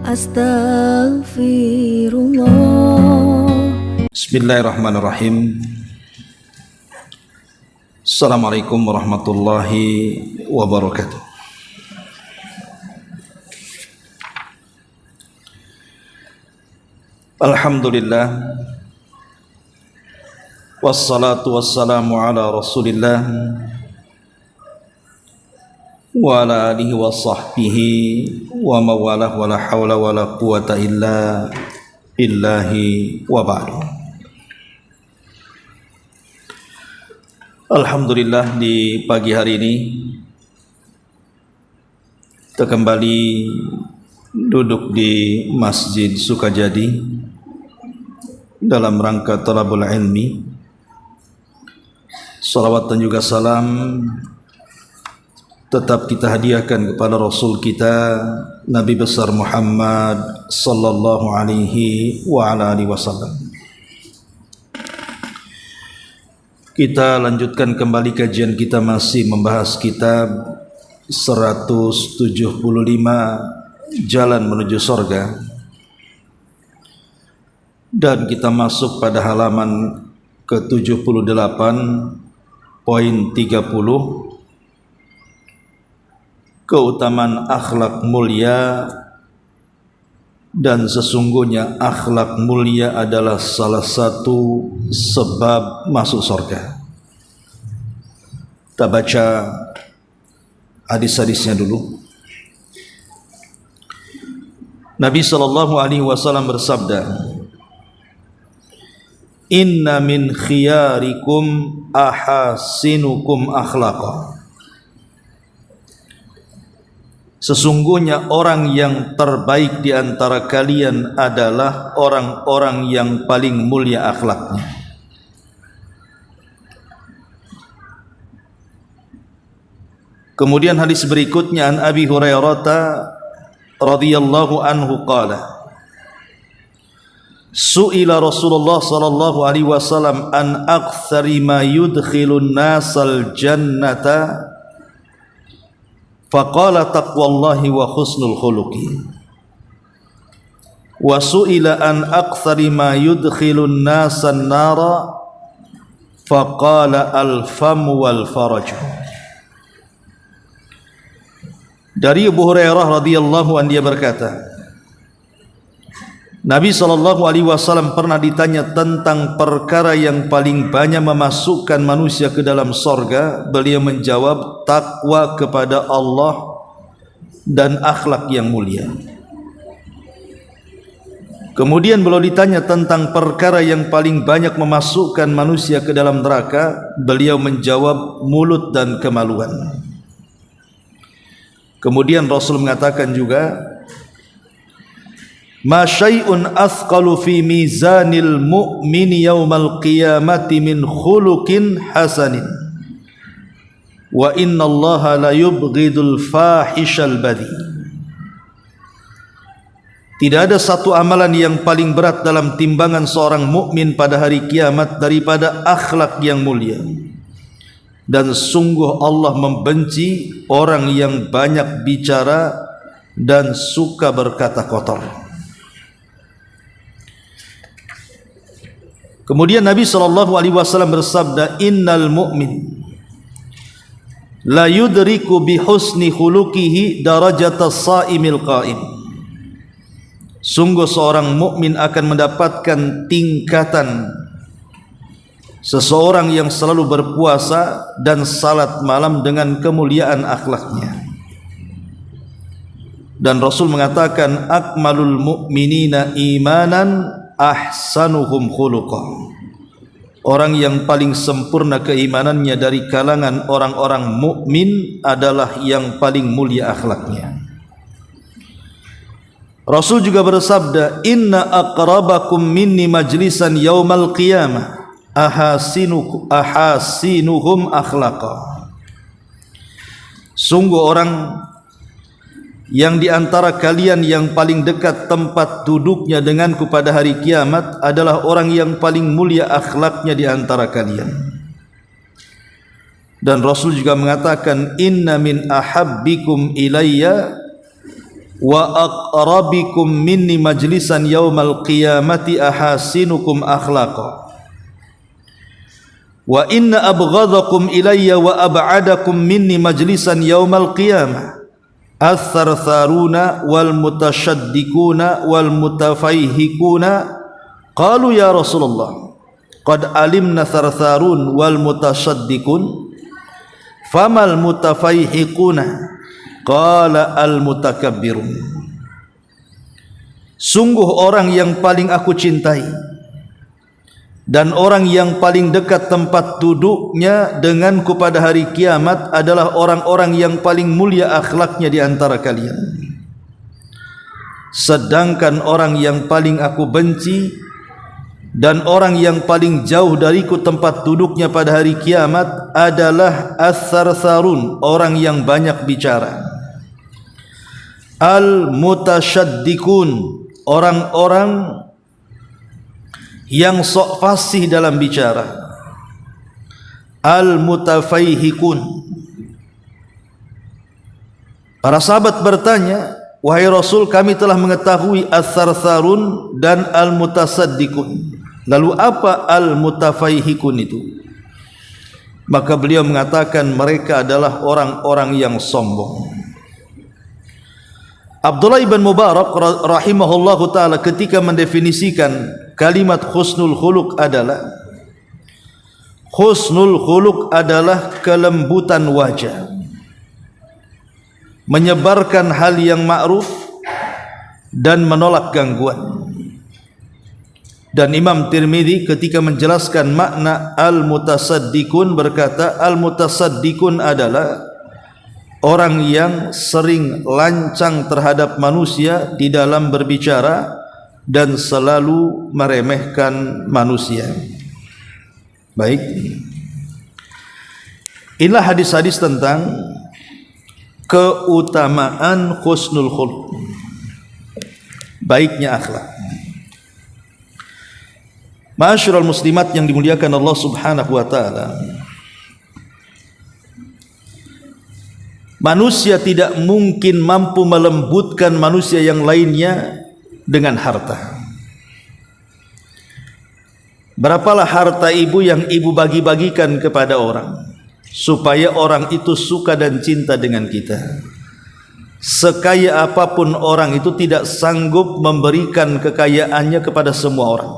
Astaghfirullah. Bismillahirrahmanirrahim. Assalamualaikum warahmatullahi wabarakatuh. Alhamdulillah, wassalatu wassalamu ala rasulillah wa ala alihi wa sahbihi wa mawalah wa la hawla wa la quwata illa billahi wa ba'du. Alhamdulillah, di pagi hari ini kita kembali duduk di Masjid Sukajadi dalam rangka talabul ilmi. Salawat dan juga salam tetap kita hadiahkan kepada Rasul kita Nabi besar Muhammad sallallahu alaihi wa ala alihi wasallam. Kita lanjutkan kembali kajian kita, masih membahas kitab 175 Jalan Menuju Sorga, dan kita masuk pada halaman ke-78 poin 30, keutamaan akhlak mulia. Dan sesungguhnya akhlak mulia adalah salah satu sebab masuk surga. Kita baca hadis-hadisnya dulu. Nabi SAW bersabda, "Inna min khiyarikum ahasinukum akhlaqa." Sesungguhnya orang yang terbaik di antara kalian adalah orang-orang yang paling mulia akhlaknya. Kemudian hadis berikutnya, an Abi Hurairah radhiyallahu anhu qala, su'ila Rasulullah sallallahu alaihi wasallam an aktsari ma yudkhilun nasal jannata faqala taqwallahi wa husnul khuluqi, wa su'ila an aktsari ma yudkhilun nasan nara faqala al-fam wal faraj. Dari Abu Hurairah radhiyallahu anhu, dia berkata, Nabi SAW pernah ditanya tentang perkara yang paling banyak memasukkan manusia ke dalam sorga. Beliau menjawab, takwa kepada Allah dan akhlak yang mulia. Kemudian beliau ditanya tentang perkara yang paling banyak memasukkan manusia ke dalam neraka. Beliau menjawab, mulut dan kemaluan. Kemudian Rasul mengatakan juga, ma syai'un athqalu fi mizanil mu'mini yaumal qiyamati min khuluqin hasanin wa innallaha la yubghidul fahishal badhi. Tidak ada satu amalan yang paling berat dalam timbangan seorang mukmin pada hari kiamat daripada akhlak yang mulia, dan sungguh Allah membenci orang yang banyak bicara dan suka berkata kotor. Kemudian Nabi SAW bersabda, innal mu'min la yudriku bi husni khuluqihi darajatas sa'imil qa'im. Sungguh seorang mukmin akan mendapatkan tingkatan seseorang yang selalu berpuasa dan salat malam dengan kemuliaan akhlaknya. Dan Rasul mengatakan, akmalul mu'minina imanan ahsanuhum khuluqah. Orang yang paling sempurna keimanannya dari kalangan orang-orang mukmin adalah yang paling mulia akhlaknya. Rasul juga bersabda, inna aqrabakum minni majlisan yaumal qiyamah ahasinuhum akhlaqa. Sungguh orang yang di antara kalian yang paling dekat tempat duduknya denganku pada hari kiamat adalah orang yang paling mulia akhlaknya di antara kalian. Dan Rasul juga mengatakan, inna min ahabbikum ilayya wa aqrabikum minni majlisan yaumal qiyamati ahasinukum akhlaqa wa inna abghadakum ilayya wa ab'adakum minni majlisan yaumal qiyamah ath-thartharuna wal mutasyaddiquna wal mutafayhikuna. Qalu ya Rasulullah qad alimna thartharun wal mutasyaddiqun famal mutafayhikuna? Qala al mutakabbirun. Sungguh orang yang paling aku cintai dan orang yang paling dekat tempat duduknya denganku pada hari kiamat adalah orang-orang yang paling mulia akhlaknya di antara kalian. Sedangkan orang yang paling aku benci dan orang yang paling jauh dariku tempat duduknya pada hari kiamat adalah ats-tsartsarun, orang yang banyak bicara. Al-mutasyaddiqun, orang-orang yang sok fasih dalam bicara. Al-mutafayhikun. Para sahabat bertanya, wahai Rasul, kami telah mengetahui ats-tsartsarun dan al-mutasaddiqun. Lalu apa al-mutafayhikun itu? Maka beliau mengatakan mereka adalah orang-orang yang sombong. Abdullah ibn Mubarak rahimahullahu ta'ala ketika mendefinisikan kalimat husnul khuluq adalah kelembutan wajah, menyebarkan hal yang ma'ruf dan menolak gangguan. Dan Imam Tirmidzi ketika menjelaskan makna al-mutasaddiqun berkata, al-mutasaddiqun adalah orang yang sering lancang terhadap manusia di dalam berbicara dan selalu meremehkan manusia. Baik, inilah hadis-hadis tentang keutamaan husnul khuluq, baiknya akhlak. Ma'asyiral muslimat yang dimuliakan Allah Subhanahu wa taala, manusia tidak mungkin mampu melembutkan manusia yang lainnya dengan harta. Berapalah harta ibu yang ibu bagi-bagikan kepada orang supaya orang itu suka dan cinta dengan kita. Sekaya apapun orang itu tidak sanggup memberikan kekayaannya kepada semua orang.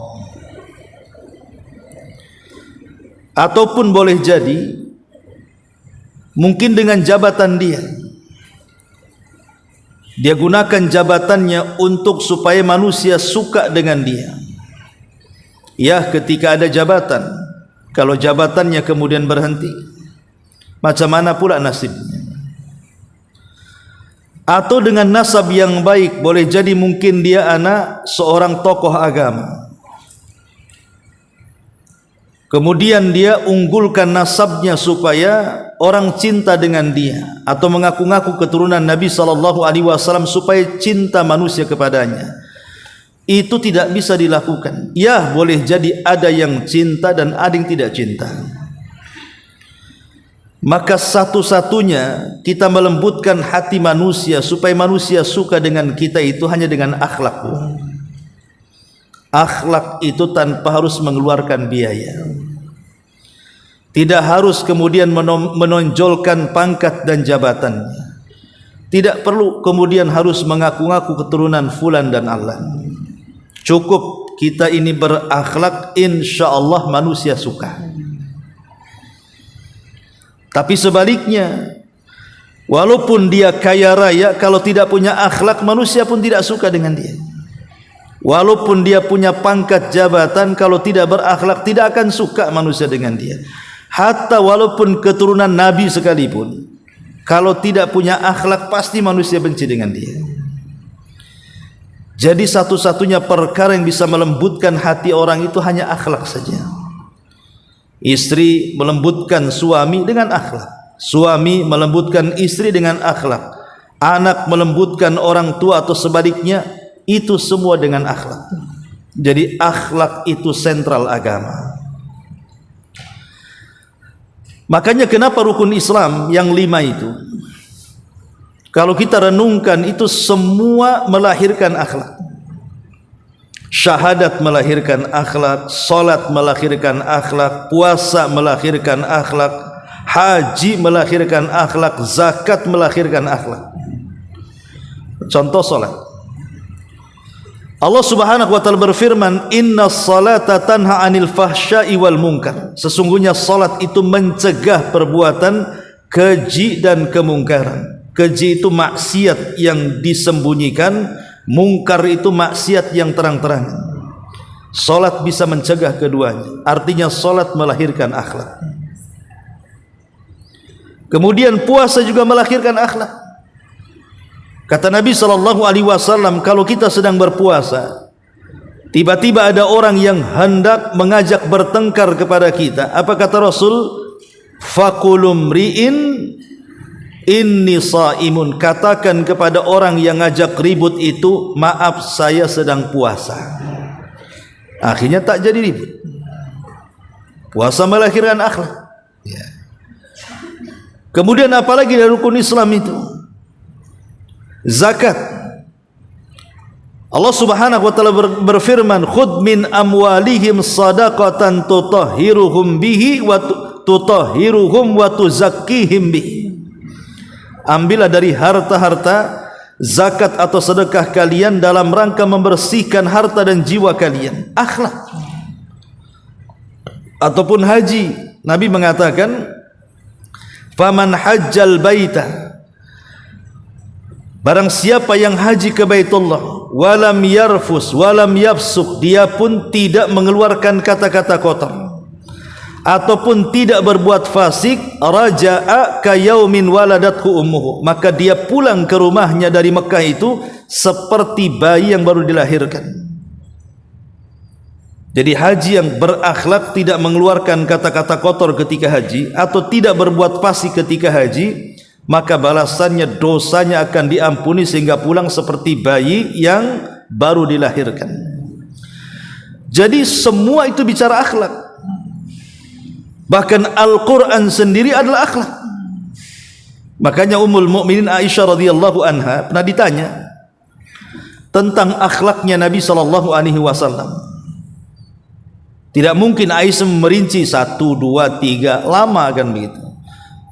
Ataupun boleh jadi mungkin dengan jabatan dia gunakan jabatannya untuk supaya manusia suka dengan dia. Ya, ketika ada jabatan, kalau jabatannya kemudian berhenti, macam mana pula nasibnya? Atau dengan nasab yang baik, boleh jadi mungkin dia anak seorang tokoh agama, kemudian dia unggulkan nasabnya supaya orang cinta dengan dia, atau mengaku-ngaku keturunan Nabi SAW supaya cinta manusia kepadanya. Itu tidak bisa dilakukan. Ya, boleh jadi ada yang cinta dan ada yang tidak cinta. Maka satu-satunya kita melembutkan hati manusia supaya manusia suka dengan kita itu hanya dengan akhlak. Akhlak itu tanpa harus mengeluarkan biaya. Tidak harus kemudian menonjolkan pangkat dan jabatannya. Tidak perlu kemudian harus mengaku-ngaku keturunan fulan dan alan. Cukup kita ini berakhlak, insya Allah manusia suka. Tapi sebaliknya, walaupun dia kaya raya, kalau tidak punya akhlak, manusia pun tidak suka dengan dia. Walaupun dia punya pangkat jabatan, kalau tidak berakhlak, tidak akan suka manusia dengan dia. Hatta walaupun keturunan Nabi sekalipun, kalau tidak punya akhlak, pasti manusia benci dengan dia. Jadi satu-satunya perkara yang bisa melembutkan hati orang itu hanya akhlak saja. Istri melembutkan suami dengan akhlak, suami melembutkan istri dengan akhlak, anak melembutkan orang tua atau sebaliknya, itu semua dengan akhlak. Jadi akhlak itu sentral agama. Makanya kenapa rukun Islam yang 5 itu Kalau kita renungkan, itu semua melahirkan akhlak. Syahadat melahirkan akhlak, salat melahirkan akhlak, puasa melahirkan akhlak, haji melahirkan akhlak, zakat melahirkan akhlak. Contoh salat. Allah Subhanahu wa taala berfirman, "Innas salata tanha 'anil fahsya'i wal munkar." Sesungguhnya salat itu mencegah perbuatan keji dan kemungkaran. Keji itu maksiat yang disembunyikan, mungkar itu maksiat yang terang-terangan. Salat bisa mencegah keduanya. Artinya salat melahirkan akhlak. Kemudian puasa juga melahirkan akhlak. Kata Nabi SAW, kalau kita sedang berpuasa, tiba-tiba ada orang yang hendak mengajak bertengkar kepada kita. Apa kata Rasul? Fakulum ri'in inni saimun. Katakan kepada orang yang ngajak ribut itu, maaf saya sedang puasa. Akhirnya tak jadi ribut. Puasa melahirkan akhlak. Kemudian apalagi dari rukun Islam itu? Zakat. Allah Subhanahu wa taala berfirman, "Khudh min amwalihim shadaqatan tutahhiruhum bihi wa tutahhiruhum wa tuzakkihim bihi." Ambillah dari harta-harta zakat atau sedekah kalian dalam rangka membersihkan harta dan jiwa kalian. Akhlak. Ataupun haji, Nabi mengatakan, "Faman hajjal baita." Barang siapa yang haji ke Baitullah, walam yarfus walam yafsuk, dia pun tidak mengeluarkan kata-kata kotor ataupun tidak berbuat fasik, raja'a ka yaumin waladathu ummuhu, maka dia pulang ke rumahnya dari Mekah itu seperti bayi yang baru dilahirkan. Jadi haji yang berakhlak, tidak mengeluarkan kata-kata kotor ketika haji atau tidak berbuat fasik ketika haji, maka balasannya, dosanya akan diampuni sehingga pulang seperti bayi yang baru dilahirkan. Jadi semua itu bicara akhlak. Bahkan Al-Quran sendiri adalah akhlak. Makanya Ummul Mukminin Aisyah radhiyallahu anha pernah ditanya tentang akhlaknya Nabi SAW. Tidak mungkin Aisyah merinci 1, 2, 3, lama kan begitu.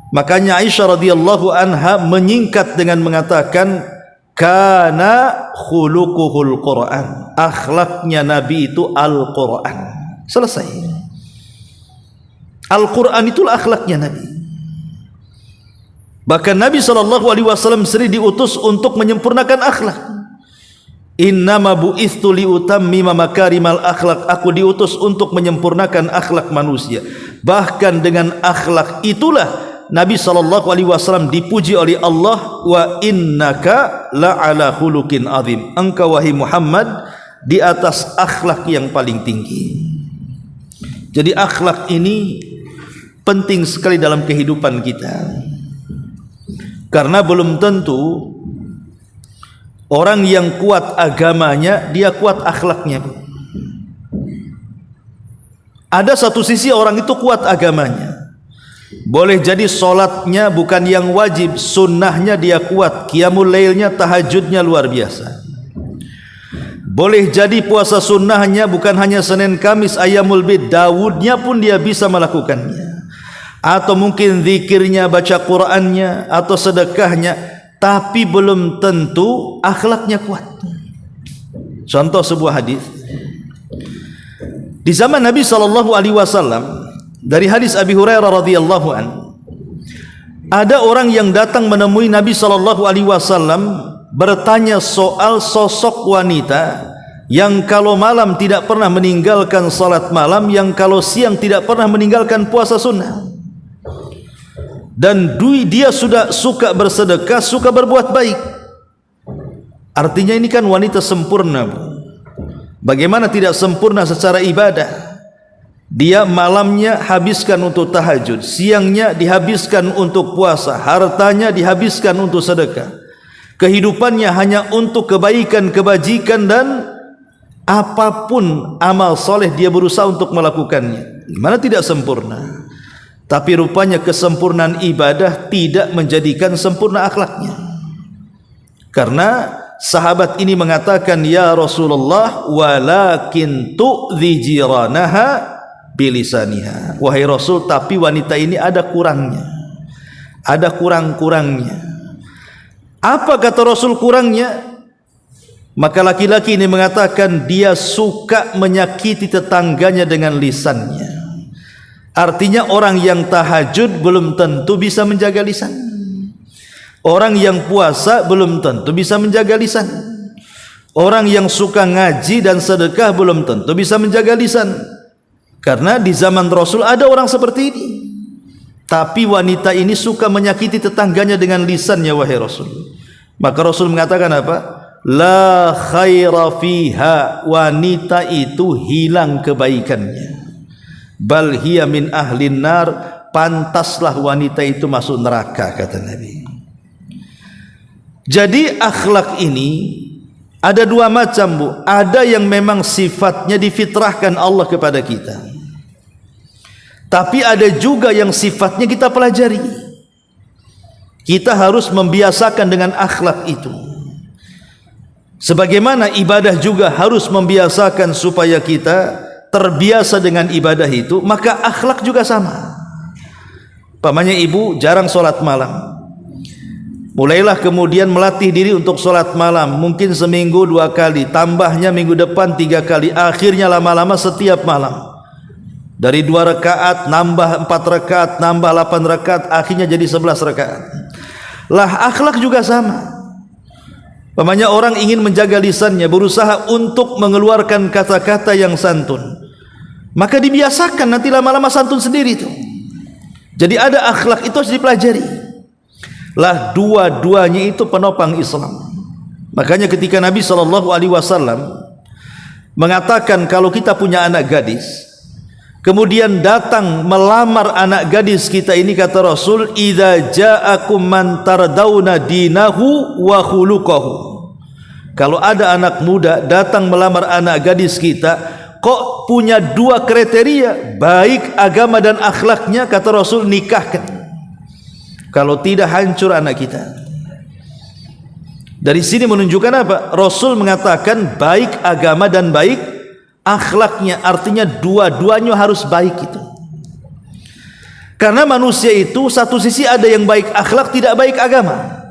Makanya Aisyah radhiyallahu anha menyingkat dengan mengatakan, kana khuluquhul Quran. Akhlaknya Nabi itu Al-Quran. Selesai. Al-Quran itulah akhlaknya Nabi. Bahkan Nabi SAW sering diutus untuk menyempurnakan akhlak. Innama bu'ithu liutammima makarimal akhlak. Aku diutus untuk menyempurnakan akhlak manusia. Bahkan dengan akhlak itulah Nabi SAW dipuji oleh Allah, wa innaka la'ala khuluqin azim. Engkau wahai Muhammad di atas akhlak yang paling tinggi. Jadi akhlak ini penting sekali dalam kehidupan kita. Karena belum tentu orang yang kuat agamanya dia kuat akhlaknya. Ada satu sisi orang itu kuat agamanya, boleh jadi solatnya bukan yang wajib, sunnahnya dia kuat, qiyamul lailnya, tahajudnya luar biasa. Boleh jadi puasa sunnahnya bukan hanya Senin Kamis Ayyamul Bid, Daudnya pun dia bisa melakukannya. Atau mungkin zikirnya, baca Qur'annya, atau sedekahnya, tapi belum tentu akhlaknya kuat. Contoh sebuah hadis di zaman Nabi SAW, dari hadis Abi Hurairah radhiyallahu an, ada orang yang datang menemui Nabi SAW bertanya soal sosok wanita yang kalau malam tidak pernah meninggalkan salat malam, yang kalau siang tidak pernah meninggalkan puasa sunnah, dan dia sudah suka bersedekah, suka berbuat baik. Artinya ini kan wanita sempurna. Bagaimana tidak sempurna secara ibadah? Dia malamnya habiskan untuk tahajud, siangnya dihabiskan untuk puasa, hartanya dihabiskan untuk sedekah, kehidupannya hanya untuk kebaikan, kebajikan, dan apapun amal soleh dia berusaha untuk melakukannya. Gimana tidak sempurna? Tapi rupanya kesempurnaan ibadah tidak menjadikan sempurna akhlaknya. Karena sahabat ini mengatakan, ya Rasulullah, walakin tu'dhi jiranaha bilisaniha. Wahai Rasul, tapi wanita ini ada kurangnya, ada kurang-kurangnya. Apa kata Rasul kurangnya? Maka laki-laki ini mengatakan dia suka menyakiti tetangganya dengan lisannya. Artinya orang yang tahajud belum tentu bisa menjaga lisan. Orang yang puasa belum tentu bisa menjaga lisan. Orang yang suka ngaji dan sedekah belum tentu bisa menjaga lisan. Karena di zaman Rasul ada orang seperti ini. Tapi wanita ini suka menyakiti tetangganya dengan lisannya, wahai Rasul. Maka Rasul mengatakan apa? La khaira fiha, wanita itu hilang kebaikannya. Bal hiya min ahlin nar, pantaslah wanita itu masuk neraka, kata Nabi. Jadi akhlak ini ada dua macam, Bu. Ada yang memang sifatnya difitrahkan Allah kepada kita, tapi ada juga yang sifatnya kita pelajari. Kita harus membiasakan dengan akhlak itu. Sebagaimana ibadah juga harus membiasakan supaya kita terbiasa dengan ibadah itu, maka akhlak juga sama. Pamannya ibu jarang sholat malam, mulailah kemudian melatih diri untuk sholat malam, mungkin seminggu 2 kali, tambahnya minggu depan 3 kali, akhirnya lama-lama setiap malam. Dari 2 rakaat nambah 4 rakaat, nambah 8 rakaat, akhirnya jadi 11 rakaat. Lah akhlak juga sama. Pamannya orang ingin menjaga lisannya, berusaha untuk mengeluarkan kata-kata yang santun, maka dibiasakan, nanti lama-lama santun sendiri itu. Jadi ada akhlak itu harus dipelajari. Lah dua-duanya itu penopang Islam. Makanya ketika Nabi SAW mengatakan kalau kita punya anak gadis, kemudian datang melamar anak gadis kita ini, kata Rasul, idza ja'akum man tardawna dinahu wa khuluquhu. Kalau ada anak muda datang melamar anak gadis kita, kok punya 2 kriteria, baik agama dan akhlaknya, kata Rasul, nikahkan. Kalau tidak, hancur anak kita. Dari sini menunjukkan apa? Rasul mengatakan baik agama dan baik akhlaknya, artinya dua-duanya harus baik itu. Karena manusia itu satu sisi ada yang baik akhlak, tidak baik agama.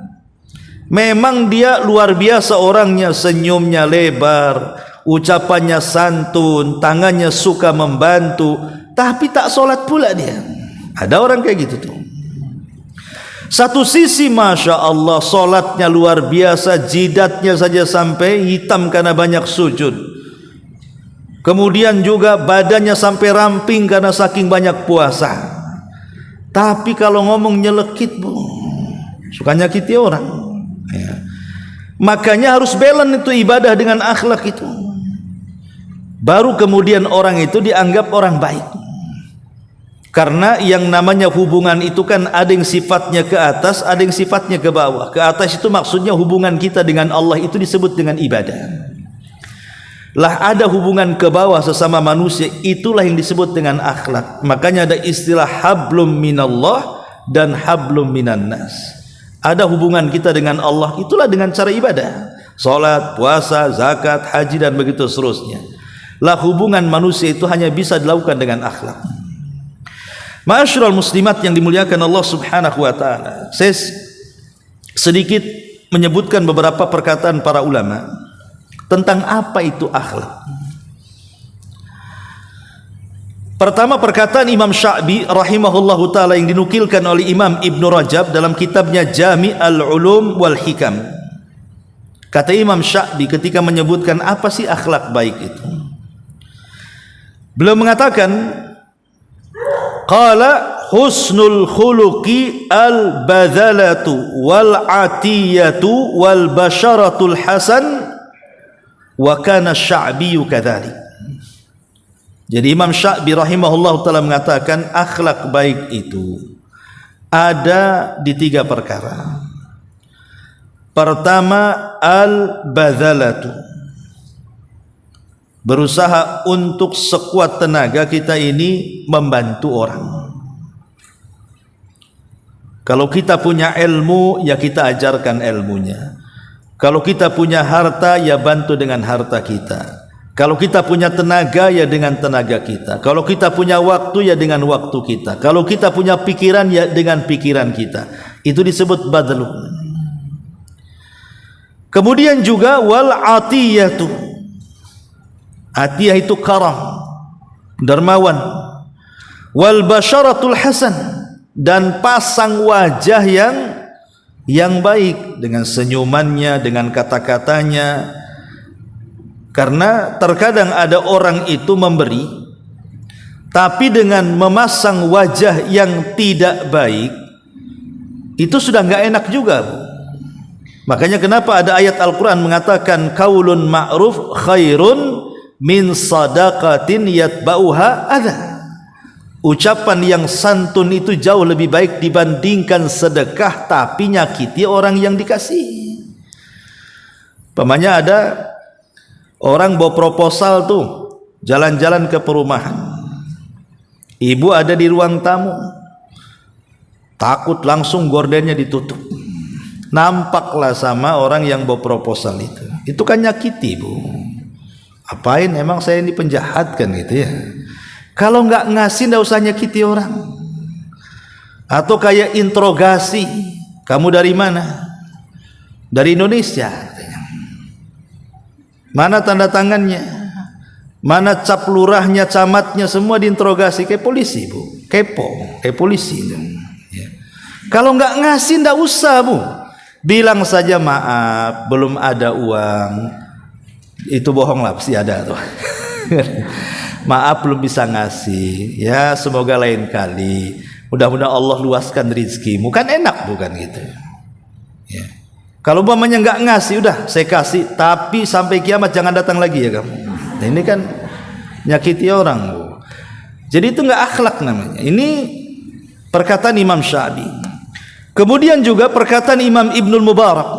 Memang dia luar biasa orangnya, senyumnya lebar, ucapannya santun, tangannya suka membantu, tapi tak sholat pula dia. Ada orang kayak gitu tuh. Satu sisi Masya Allah sholatnya luar biasa, jidatnya saja sampai hitam karena banyak sujud. Kemudian juga badannya sampai ramping karena saking banyak puasa. Tapi kalau ngomong nyelekit, Bu, suka nyakiti orang. Ya. Makanya harus balance itu ibadah dengan akhlak itu. Baru kemudian orang itu dianggap orang baik. Karena yang namanya hubungan itu kan ada yang sifatnya ke atas, ada yang sifatnya ke bawah. Ke atas itu maksudnya hubungan kita dengan Allah itu disebut dengan ibadah. Lah ada hubungan ke bawah sesama manusia, itulah yang disebut dengan akhlak. Makanya ada istilah hablum minallah dan hablum minan nas. Ada hubungan kita dengan Allah, itulah dengan cara ibadah, salat, puasa, zakat, haji dan begitu seterusnya. Lah hubungan manusia itu hanya bisa dilakukan dengan akhlak. Ma'asyiral muslimat yang dimuliakan Allah Subhanahu wa taala. Saya sedikit menyebutkan beberapa perkataan para ulama tentang apa itu akhlak. Pertama, perkataan Imam Sya'bi rahimahullahu ta'ala yang dinukilkan oleh Imam Ibn Rajab dalam kitabnya Jami' al-Ulum wal Hikam. Kata Imam Sya'bi ketika menyebutkan apa sih akhlak baik itu, beliau mengatakan, qala husnul khuluqi al-badhalatu wal-atiyatu wal-basharatul hasan wa kana Sya'biyu kadzalik. Jadi Imam Sya'bi rahimahullah ta'ala mengatakan akhlak baik itu ada di 3 perkara. Pertama, al-badhalatu, berusaha untuk sekuat tenaga kita ini membantu orang. Kalau kita punya ilmu, ya kita ajarkan ilmunya. Kalau kita punya harta, ya bantu dengan harta kita. Kalau kita punya tenaga, ya dengan tenaga kita. Kalau kita punya waktu, ya dengan waktu kita. Kalau kita punya pikiran, ya dengan pikiran kita. Itu disebut badlu. Kemudian juga wal atiyatu. Atiyah itu karam, dermawan. Wal basyaratul hasan, dan pasang wajah yang baik dengan senyumannya, dengan kata-katanya. Karena terkadang ada orang itu memberi tapi dengan memasang wajah yang tidak baik, itu sudah enggak enak juga. Makanya kenapa ada ayat Al-Quran mengatakan qaulun ma'ruf khairun min sadaqatin yatba'uha adha. Ucapan yang santun itu jauh lebih baik dibandingkan sedekah tapi nyakiti orang yang dikasih. Pamannya ada orang bawa proposal tuh, jalan-jalan ke perumahan. Ibu ada di ruang tamu, takut langsung gordennya ditutup. Nampaklah sama orang yang bawa proposal itu. Itu kan nyakiti, Bu. Apain emang saya ini penjahat kan gitu ya. Kalau nggak ngasih nggak usah nyakiti orang. Atau kayak interogasi, kamu dari mana? Dari Indonesia. Mana tanda tangannya? Mana cap lurahnya, camatnya, semua diinterogasi kayak polisi, Bu. Kepo, kayak polisi. Ya. Kalau nggak ngasih nggak usah, Bu. Bilang saja maaf, belum ada uang. Itu bohong lah, pasti ada tuh. Maaf belum bisa ngasih. Ya semoga lain kali. Mudah-mudahan Allah luaskan rezekimu. Kan enak bukan gitu? Ya. Kalau umpamanya nggak ngasih, udah saya kasih, tapi sampai kiamat jangan datang lagi ya kamu. Nah, ini kan nyakiti orang, Bu. Jadi itu nggak akhlak namanya. Ini perkataan Imam Syafi'i. Kemudian juga perkataan Imam Ibnul Mubarak.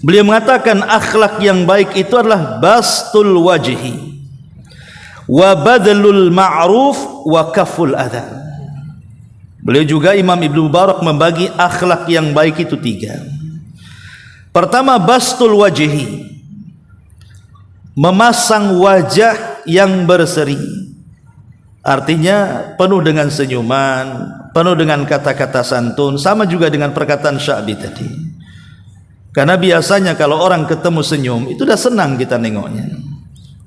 Beliau mengatakan akhlak yang baik itu adalah bastul wajhi wa badlul ma'ruf wa kaful adha. Beliau juga Imam Ibnu Mubarak membagi akhlak yang baik itu 3. Pertama, bastul wajhi, memasang wajah yang berseri, artinya penuh dengan senyuman, penuh dengan kata-kata santun. Sama juga dengan perkataan Syafi'i tadi. Karena biasanya kalau orang ketemu senyum, itu udah senang kita nengoknya.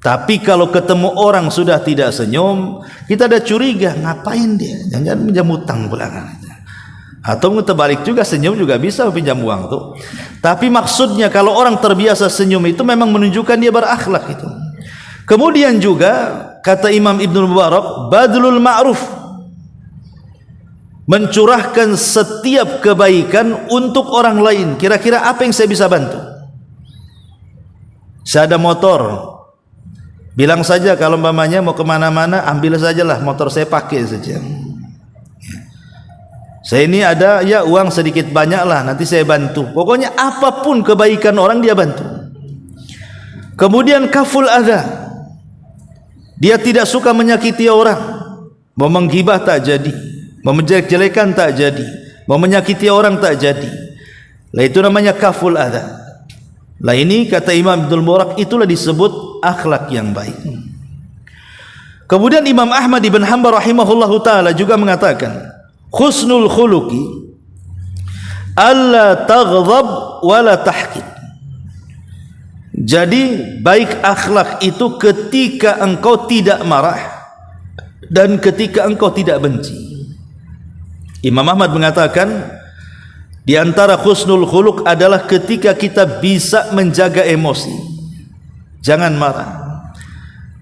Tapi kalau ketemu orang sudah tidak senyum, kita ada curiga, ngapain dia? Jangan-jangan pinjam utang pulangan. Atau terbalik juga, senyum juga bisa pinjam uang tuh. Tapi maksudnya kalau orang terbiasa senyum itu memang menunjukkan dia berakhlak itu. Kemudian juga kata Imam Ibnu Mubarak, badlul ma'ruf, mencurahkan setiap kebaikan untuk orang lain. Kira-kira apa yang saya bisa bantu? Saya ada motor, bilang saja kalau umpamanya mau kemana-mana, ambil sajalah motor saya, pakai saja. Saya ini ada ya uang sedikit banyak lah, nanti saya bantu. Pokoknya apapun kebaikan orang dia bantu. Kemudian kaful adha, dia tidak suka menyakiti orang. Mau menggibah tak jadi, mau menjelek-jelekan tak jadi, mau menyakiti orang tak jadi. Lah itu namanya kaful adha. Lah ini kata Imam Ibnul Mubarak, itulah disebut akhlak yang baik. Kemudian Imam Ahmad ibn Hanbal rahimahullahu taala juga mengatakan, husnul khuluqi alla taghdab wala tahqid. Jadi baik akhlak itu ketika engkau tidak marah dan ketika engkau tidak benci. Imam Ahmad mengatakan di antara husnul khuluq adalah ketika kita bisa menjaga emosi, jangan marah.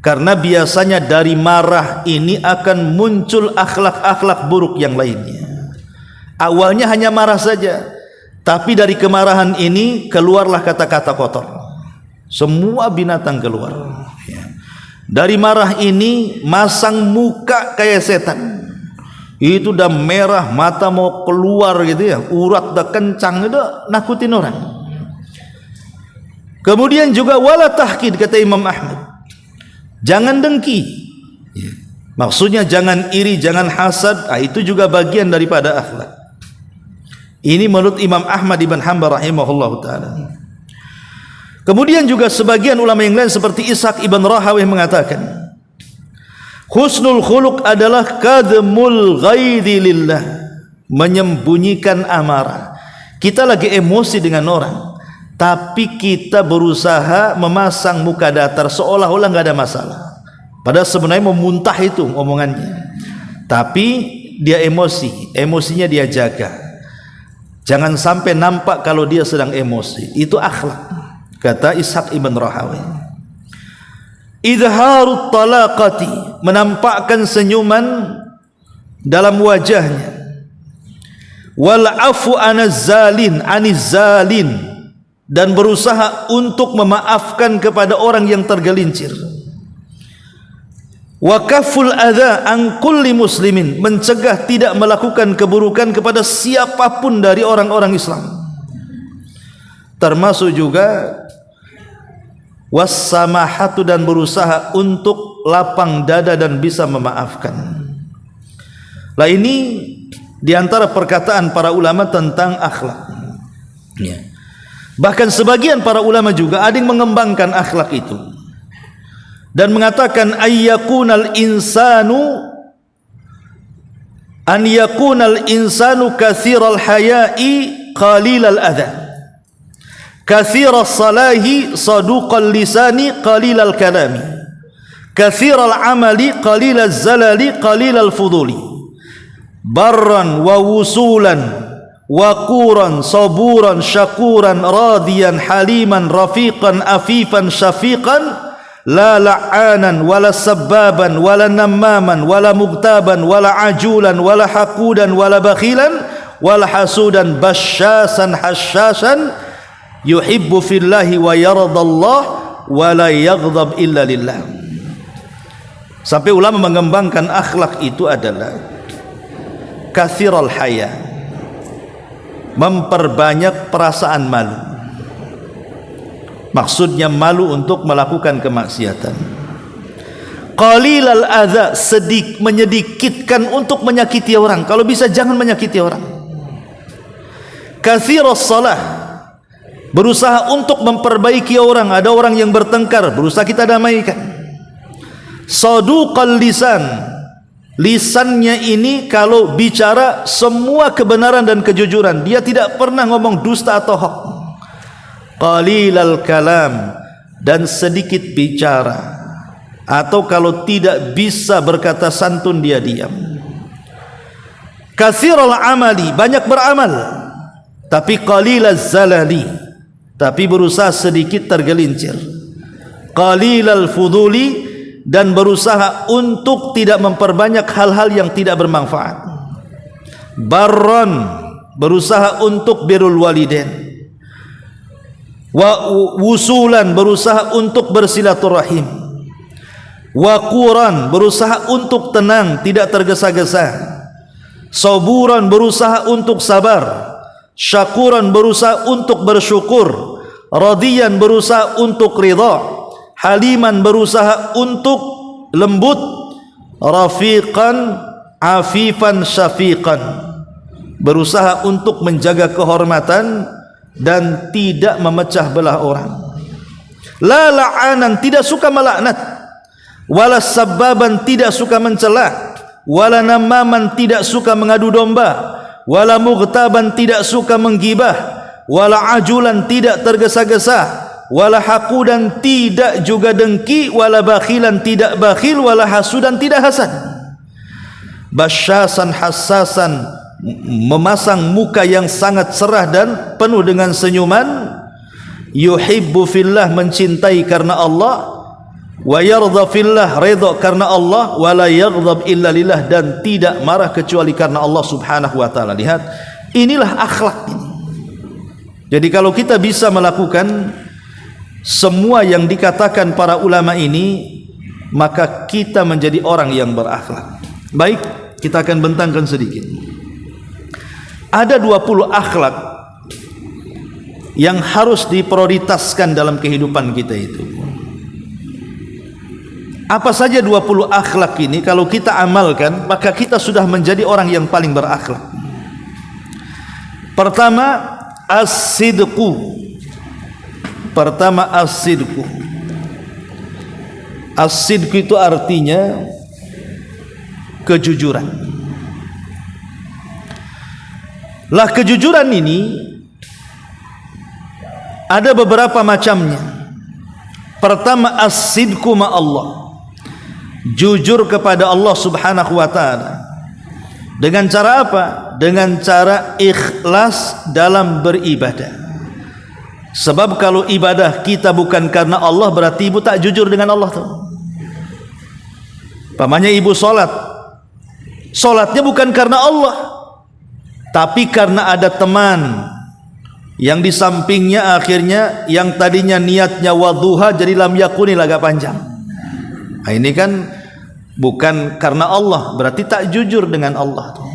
Karena biasanya dari marah ini akan muncul akhlak-akhlak buruk yang lainnya. Awalnya hanya marah saja, tapi dari kemarahan ini keluarlah kata-kata kotor. Semua binatang keluar. Dari marah ini masang muka kayak setan. Itu udah merah, mata mau keluar gitu ya, urat udah kencang, itu nakutin orang. Kemudian juga wala tahqid kata Imam Ahmad. Jangan dengki, maksudnya jangan iri, jangan hasad. Itu juga bagian daripada akhlak. Ini menurut Imam Ahmad ibn Hanbal rahimahullah ta'ala. Kemudian juga sebagian ulama yang lain seperti Ishaq ibn Rahawayh mengatakan, husnul khuluq adalah kadmul ghaidhi lillah, menyembunyikan amarah. Kita lagi emosi dengan orang, tapi kita berusaha memasang muka datar seolah-olah nggak ada masalah. Padahal sebenarnya memuntah itu omongannya, tapi dia emosinya dia jaga. Jangan sampai nampak kalau dia sedang emosi. Itu akhlak, kata Ishaq ibn Rahawayh. Idharut talaqati, menampakkan senyuman dalam wajahnya. Wal afu aniz zalin, dan berusaha untuk memaafkan kepada orang yang tergelincir. Wa kaful adza an kulli muslimin, mencegah tidak melakukan keburukan kepada siapapun dari orang-orang Islam. Termasuk juga wassamahatu, dan berusaha untuk lapang dada dan bisa memaafkan. Lah ini di antara perkataan para ulama tentang akhlak. Ya. Bahkan sebagian para ulama juga ada yang mengembangkan akhlak itu dan mengatakan ayyakunal insanu katsiral haya'i qalilal adza, katsiras salahi saduqal lisani qalilal kalami, katsiral amali qalilaz zalali qalilal fuduli, barran wa wusulan waquran saburan syakuran radiyan haliman rafiqan afifan syafiqan, la la'anan wala sabbaban wala nammaman wala mugtaban wala ajulan wala haqudan wala bakhilan wala hasudan basyasan hasyasan, yuhibbu fillahi wa yaradallah wa la yaghdab illa lillah. Sampai ulama mengembangkan akhlak itu adalah katsiral haya, memperbanyak perasaan malu. Maksudnya malu untuk melakukan kemaksiatan. Qalilal adza, menyedikitkan untuk menyakiti orang. Kalau bisa jangan menyakiti orang. Katsiras salah, berusaha untuk memperbaiki orang. Ada orang yang bertengkar, berusaha kita damaikan. Saduqal lisan, lisannya ini kalau bicara semua kebenaran dan kejujuran, dia tidak pernah ngomong dusta atau hoax. Qalilal kalam, dan sedikit bicara, atau kalau tidak bisa berkata santun dia diam. Katsiral amali, banyak beramal, tapi qalilaz zalali, tapi berusaha sedikit tergelincir. Qalilal fuduli, dan berusaha untuk tidak memperbanyak hal-hal yang tidak bermanfaat. Barron, berusaha untuk birrul walidain. Wa wusulan, berusaha untuk bersilaturahim. Wa quran, berusaha untuk tenang, tidak tergesa-gesa. Saburan, berusaha untuk sabar. Syakuran, berusaha untuk bersyukur. Radiyan, berusaha untuk ridha. Haliman, berusaha untuk lembut. Rafiqan afifan syafiqan, berusaha untuk menjaga kehormatan dan tidak memecah belah orang. La la'anan, tidak suka melaknat. Wala sabbaban, tidak suka mencela. Wala namaman, tidak suka mengadu domba. Wala mughtaban, tidak suka menggibah. Wala ajulan, tidak tergesa-gesa. Wala haqudan, tidak juga dengki. Wala bakhilan, tidak bakhil. Wala hasudan, tidak hasad. Basyasan hassasan, memasang muka yang sangat cerah dan penuh dengan senyuman. Yuhibbu fillah, mencintai karena Allah. Wa yardha fillah, ridha karena Allah. Wa la yaghdab illa lillah, dan tidak marah kecuali karena Allah subhanahu wa ta'ala. Lihat, inilah akhlak ini. Jadi kalau kita bisa melakukan semua yang dikatakan para ulama ini, maka kita menjadi orang yang berakhlak. Baik, kita akan bentangkan sedikit. Ada 20 akhlak yang harus diprioritaskan dalam kehidupan kita itu. Apa saja 20 akhlak ini? Kalau kita amalkan, maka kita sudah menjadi orang yang paling berakhlak. Pertama, as-sidqu, Pertama, as-sidqu. As-sidqu itu artinya kejujuran. Lah, kejujuran ini ada beberapa macamnya. Pertama, as-sidqu ma Allah, jujur kepada Allah Subhanahu wa ta'ala. Dengan cara apa? Dengan cara ikhlas dalam beribadah. Sebab kalau ibadah kita bukan karena Allah, berarti ibu tak jujur dengan Allah tuh. Pamannya ibu solatnya bukan karena Allah, tapi karena ada teman yang di sampingnya, akhirnya yang tadinya niatnya wadduha jadi lam yakuni, agak panjang. Nah, ini kan bukan karena Allah, berarti tak jujur dengan Allah tuh.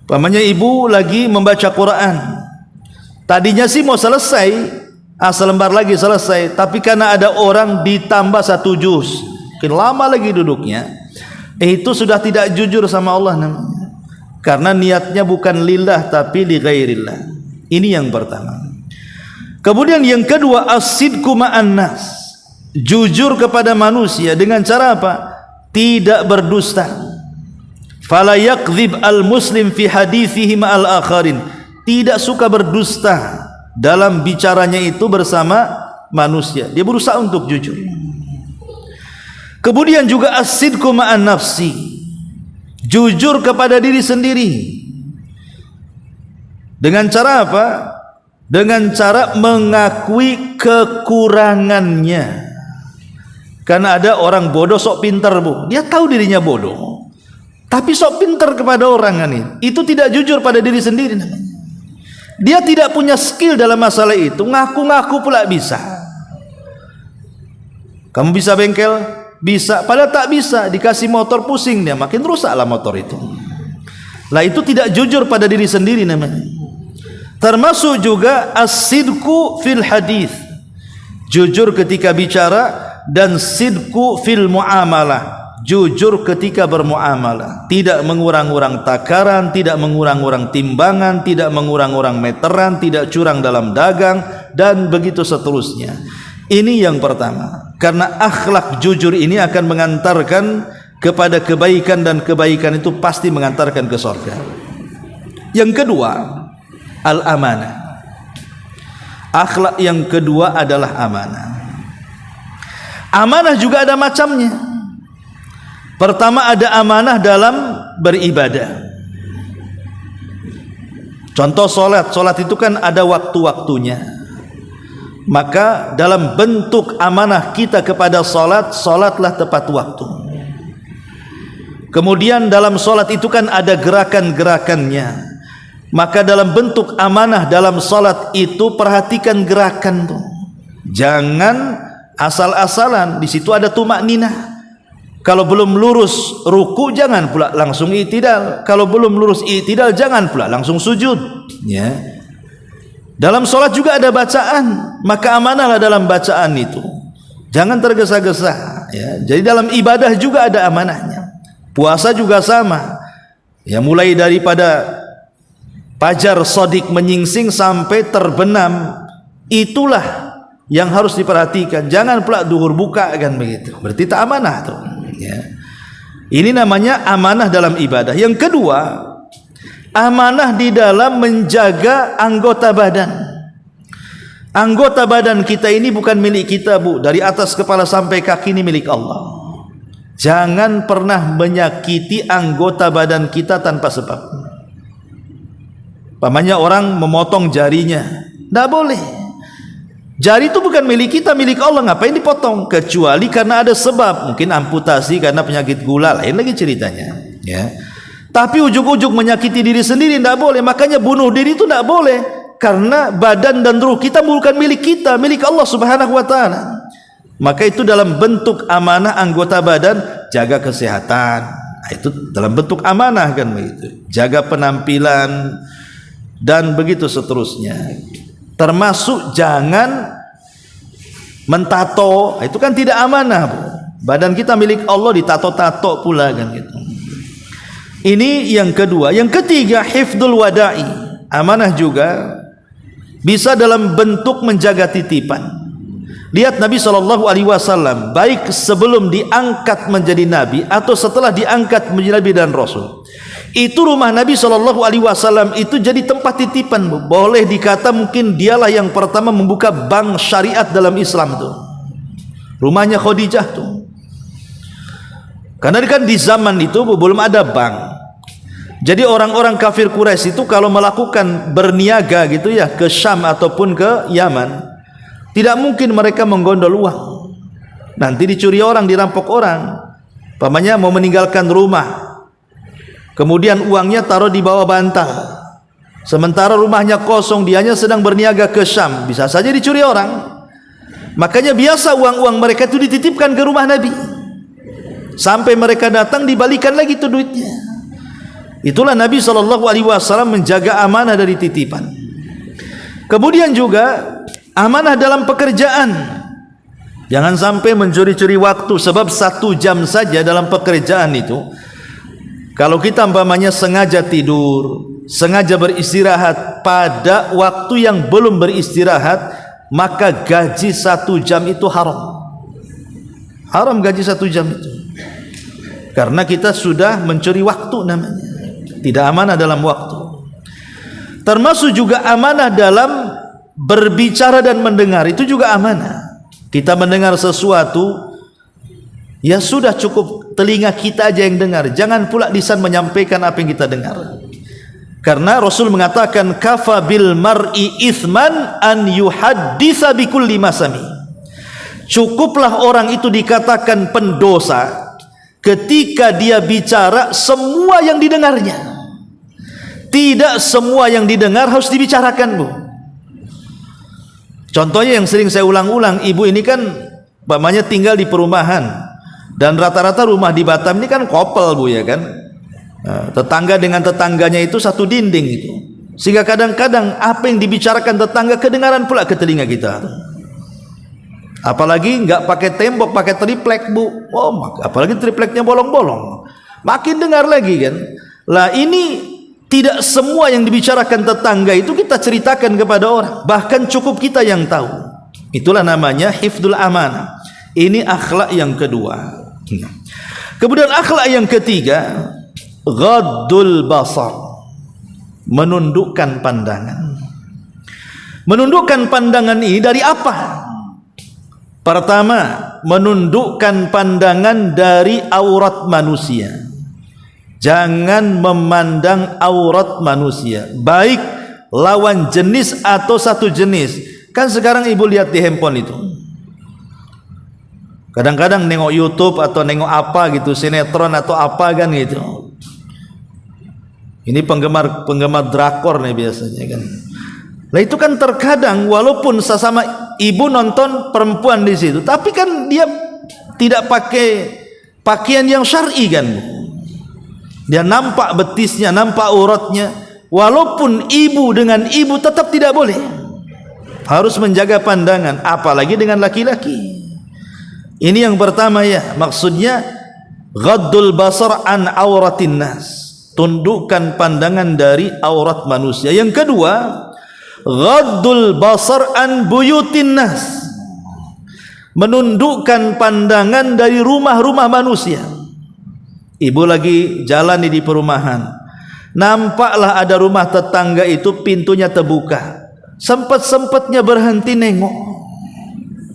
Pamannya ibu lagi membaca Quran, tadinya sih mau selesai, selembar lagi selesai, tapi karena ada orang ditambah 1 juz, mungkin lama lagi duduknya, itu sudah tidak jujur sama Allah namanya, karena niatnya bukan lillah tapi li ghairillah. Ini yang pertama. Kemudian yang kedua, as-sidqu ma'an nas, jujur kepada manusia dengan cara apa? Tidak berdusta. Fala yakdzib al-muslim fi hadithihi ma'al akharin, tidak suka berdusta dalam bicaranya itu bersama manusia, dia berusaha untuk jujur. Kemudian juga as-sidqu ma'an nafsi, jujur kepada diri sendiri. Dengan cara apa? Dengan cara mengakui kekurangannya. Karena ada orang bodoh sok pintar, Bu, dia tahu dirinya bodoh, tapi sok pintar kepada orang ini. Itu tidak jujur pada diri sendiri namanya. Dia tidak punya skill dalam masalah itu, ngaku-ngaku pula bisa. Kamu bisa bengkel? Bisa, padahal tak bisa. Dikasih motor pusing dia, makin rusaklah motor itu. Lah, itu tidak jujur pada diri sendiri namanya. Termasuk juga as-sidqu fil hadis, jujur ketika bicara, dan sidqu fil muamalah, jujur ketika bermuamalah, tidak mengurang-urang takaran, tidak mengurang-urang timbangan, tidak mengurang-urang meteran, tidak curang dalam dagang, dan begitu seterusnya. Ini yang pertama. Karena akhlak jujur ini akan mengantarkan kepada kebaikan, dan kebaikan itu pasti mengantarkan ke surga. Yang kedua, al-amanah. Akhlak yang kedua adalah amanah. Amanah juga ada macamnya. Pertama, ada amanah dalam beribadah. Contoh solat itu kan ada waktu-waktunya. Maka dalam bentuk amanah kita kepada solatlah tepat waktu. Kemudian dalam solat itu kan ada gerakan-gerakannya. Maka dalam bentuk amanah dalam solat itu, perhatikan gerakan tuh. Jangan asal-asalan. Di situ ada tumakninah. Kalau belum lurus ruku, jangan pula langsung i'tidal. Kalau belum lurus i'tidal, jangan pula langsung sujud. Ya. Dalam solat juga ada bacaan, maka amanahlah dalam bacaan itu. Jangan tergesa-gesa. Ya. Jadi dalam ibadah juga ada amanahnya. Puasa juga sama. Ya, mulai daripada fajar shadiq menyingsing sampai terbenam, itulah yang harus diperhatikan. Jangan pula duhur buka kan begitu, berarti tak amanah tuh. Ya. Ini namanya amanah dalam ibadah. Yang kedua, amanah di dalam menjaga anggota badan. Anggota badan kita ini bukan milik kita, Bu. Dari atas kepala sampai kaki ini milik Allah. Jangan pernah menyakiti anggota badan kita tanpa sebab. Pamannya orang memotong jarinya, tidak boleh. Jari itu bukan milik kita, milik Allah. Ngapain dipotong? Kecuali karena ada sebab, mungkin amputasi karena penyakit gula, lain lagi ceritanya. Ya. Tapi ujung-ujung menyakiti diri sendiri tidak boleh. Makanya bunuh diri itu tidak boleh, karena badan dan ruh kita bukan milik kita, milik Allah Subhanahu wa ta'ala. Maka itu dalam bentuk amanah anggota badan. Jaga kesehatan, nah, itu dalam bentuk amanah kan begitu. Jaga penampilan, dan begitu seterusnya. Termasuk jangan mentato, itu kan tidak amanah, Bu. Badan kita milik Allah, ditato-tato pula kan gitu. Ini yang kedua. Yang ketiga, hifdzul wada'i, amanah juga bisa dalam bentuk menjaga titipan. Lihat Nabi SAW, baik sebelum diangkat menjadi Nabi atau setelah diangkat menjadi Nabi dan Rasul, itu rumah Nabi SAW itu jadi tempat titipan. Boleh dikata mungkin dialah yang pertama membuka bank syariat dalam Islam tuh. Rumahnya Khadijah tuh. Karena kan di zaman itu belum ada bank. Jadi orang-orang kafir Quraisy itu kalau melakukan berniaga gitu ya ke Syam ataupun ke Yaman, tidak mungkin mereka menggondol uang. Nanti dicuri orang, dirampok orang. Pamannya mau meninggalkan rumah, kemudian uangnya taruh di bawah bantal, sementara rumahnya kosong, dianya sedang berniaga ke Syam, bisa saja dicuri orang. Makanya biasa uang-uang mereka itu dititipkan ke rumah Nabi, sampai mereka datang dibalikan lagi itu duitnya. Itulah Nabi SAW menjaga amanah dari titipan. Kemudian juga amanah dalam pekerjaan. Jangan sampai mencuri-curi waktu, sebab 1 jam saja dalam pekerjaan itu, kalau kita umpamanya sengaja tidur, sengaja beristirahat pada waktu yang belum beristirahat, maka gaji 1 jam itu haram. Haram gaji 1 jam itu, karena kita sudah mencuri waktu namanya. Tidak amanah dalam waktu. Termasuk juga amanah dalam berbicara dan mendengar, itu juga amanah. Kita mendengar sesuatu, ya sudah cukup telinga kita aja yang dengar, jangan pula lisan menyampaikan apa yang kita dengar. Karena Rasul mengatakan kafa bil mar'i ithman an yuhadditsa bikulli masami. Cukuplah orang itu dikatakan pendosa ketika dia bicara semua yang didengarnya. Tidak semua yang didengar harus dibicarakan, Bu. Contohnya yang sering saya ulang-ulang, ibu ini kan umpamanya tinggal di perumahan, dan rata-rata rumah di Batam ini kan kopel, Bu, ya kan. Nah, tetangga dengan tetangganya itu satu dinding itu, sehingga kadang-kadang apa yang dibicarakan tetangga kedengaran pula ke telinga kita. Apalagi nggak pakai tembok, pakai triplek, Bu. Oh, apalagi tripleknya bolong-bolong, makin dengar lagi kan. Lah ini tidak semua yang dibicarakan tetangga itu kita ceritakan kepada orang, bahkan cukup kita yang tahu. Itulah namanya hifdzul amanah. Ini akhlak yang kedua. Kemudian akhlak yang ketiga, ghaddul basar, menundukkan pandangan. Menundukkan pandangan ini dari apa? Pertama, menundukkan pandangan dari aurat manusia. Jangan memandang aurat manusia, baik lawan jenis atau satu jenis. Kan sekarang ibu lihat di handphone itu, kadang-kadang nengok YouTube atau nengok apa gitu, sinetron atau apa kan gitu. Ini penggemar drakor nih biasanya kan. Nah itu kan terkadang walaupun sesama ibu nonton perempuan di situ, tapi kan dia tidak pakai pakaian yang syar'i kan. Dia nampak betisnya, nampak auratnya. Walaupun ibu dengan ibu tetap tidak boleh. Harus menjaga pandangan, apalagi dengan laki-laki. Ini yang pertama ya, maksudnya ghaddul basar an auratin nas, tundukkan pandangan dari aurat manusia. Yang kedua, ghaddul basar an buyutin nas, menundukkan pandangan dari rumah-rumah manusia. Ibu lagi jalan di perumahan, nampaklah ada rumah tetangga itu pintunya terbuka, sempat-sempatnya berhenti nengok,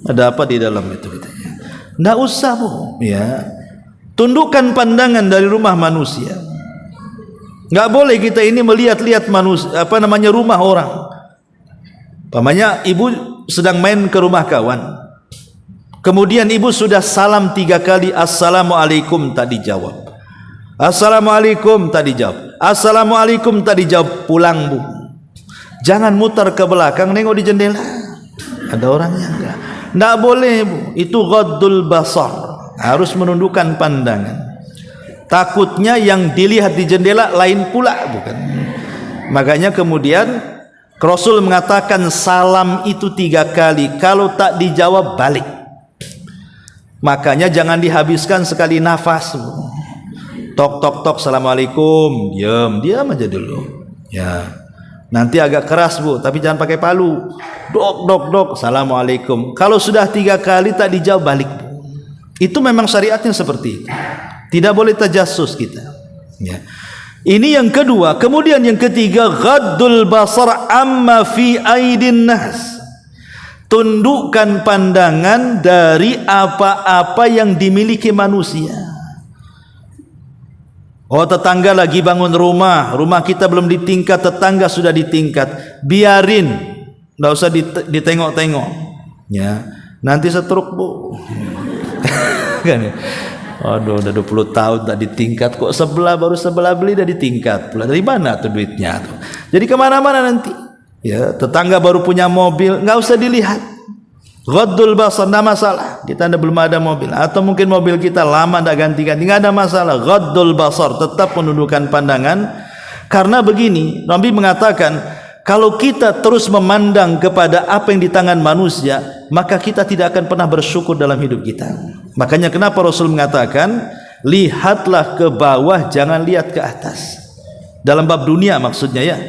ada apa di dalam itu katanya. Nggak usah, Bu, ya. Tundukkan pandangan dari rumah manusia. Nggak boleh kita ini melihat-lihat manusia, rumah orang. Pamannya ibu sedang main ke rumah kawan, kemudian ibu sudah salam 3 kali, assalamualaikum, tak dijawab. Assalamualaikum, tak dijawab. Assalamualaikum, tak dijawab. Pulang, Bu. Jangan mutar ke belakang nengok di jendela, ada orangnya enggak. Enggak boleh, Bu. Itu ghaddul basar. Harus menundukkan pandangan. Takutnya yang dilihat di jendela lain pula, bukan? Makanya kemudian Rasul mengatakan salam itu 3 kali, kalau tak dijawab balik. Makanya jangan dihabiskan sekali nafas, Bu. Tok tok tok, assalamualaikum, diam aja dulu, ya. Nanti agak keras Bu, tapi jangan pakai palu. Dok, dok, dok, assalamualaikum. Kalau sudah 3 kali tak dijawab, balik Bu. Itu memang syariatnya seperti itu. Tidak boleh tajassus kita. Ya. Ini yang kedua. Kemudian yang ketiga, ghaddul basar amma fi aidin nas. Tundukkan pandangan dari apa-apa yang dimiliki manusia. Oh, tetangga lagi bangun rumah, rumah kita belum ditingkat, tetangga sudah ditingkat. Biarin, nggak usah ditengok-tengok. Ya, nanti setruk Bu. Kan ya? Aduh, udah 20 tahun tak ditingkat, kok baru sebelah beli udah ditingkat. Dari mana tuh duitnya tuh? Jadi kemana-mana nanti. Ya, tetangga baru punya mobil, nggak usah dilihat. Ghaddul basar, tidak masalah. Kita belum ada mobil, atau mungkin mobil kita lama tidak ganti-ganti, nggak ada masalah. Ghaddul basar, tetap menundukkan pandangan. Karena begini, Nabi mengatakan, kalau kita terus memandang kepada apa yang di tangan manusia, maka kita tidak akan pernah bersyukur dalam hidup kita. Makanya kenapa Rasul mengatakan, lihatlah ke bawah, jangan lihat ke atas. Dalam bab dunia maksudnya ya.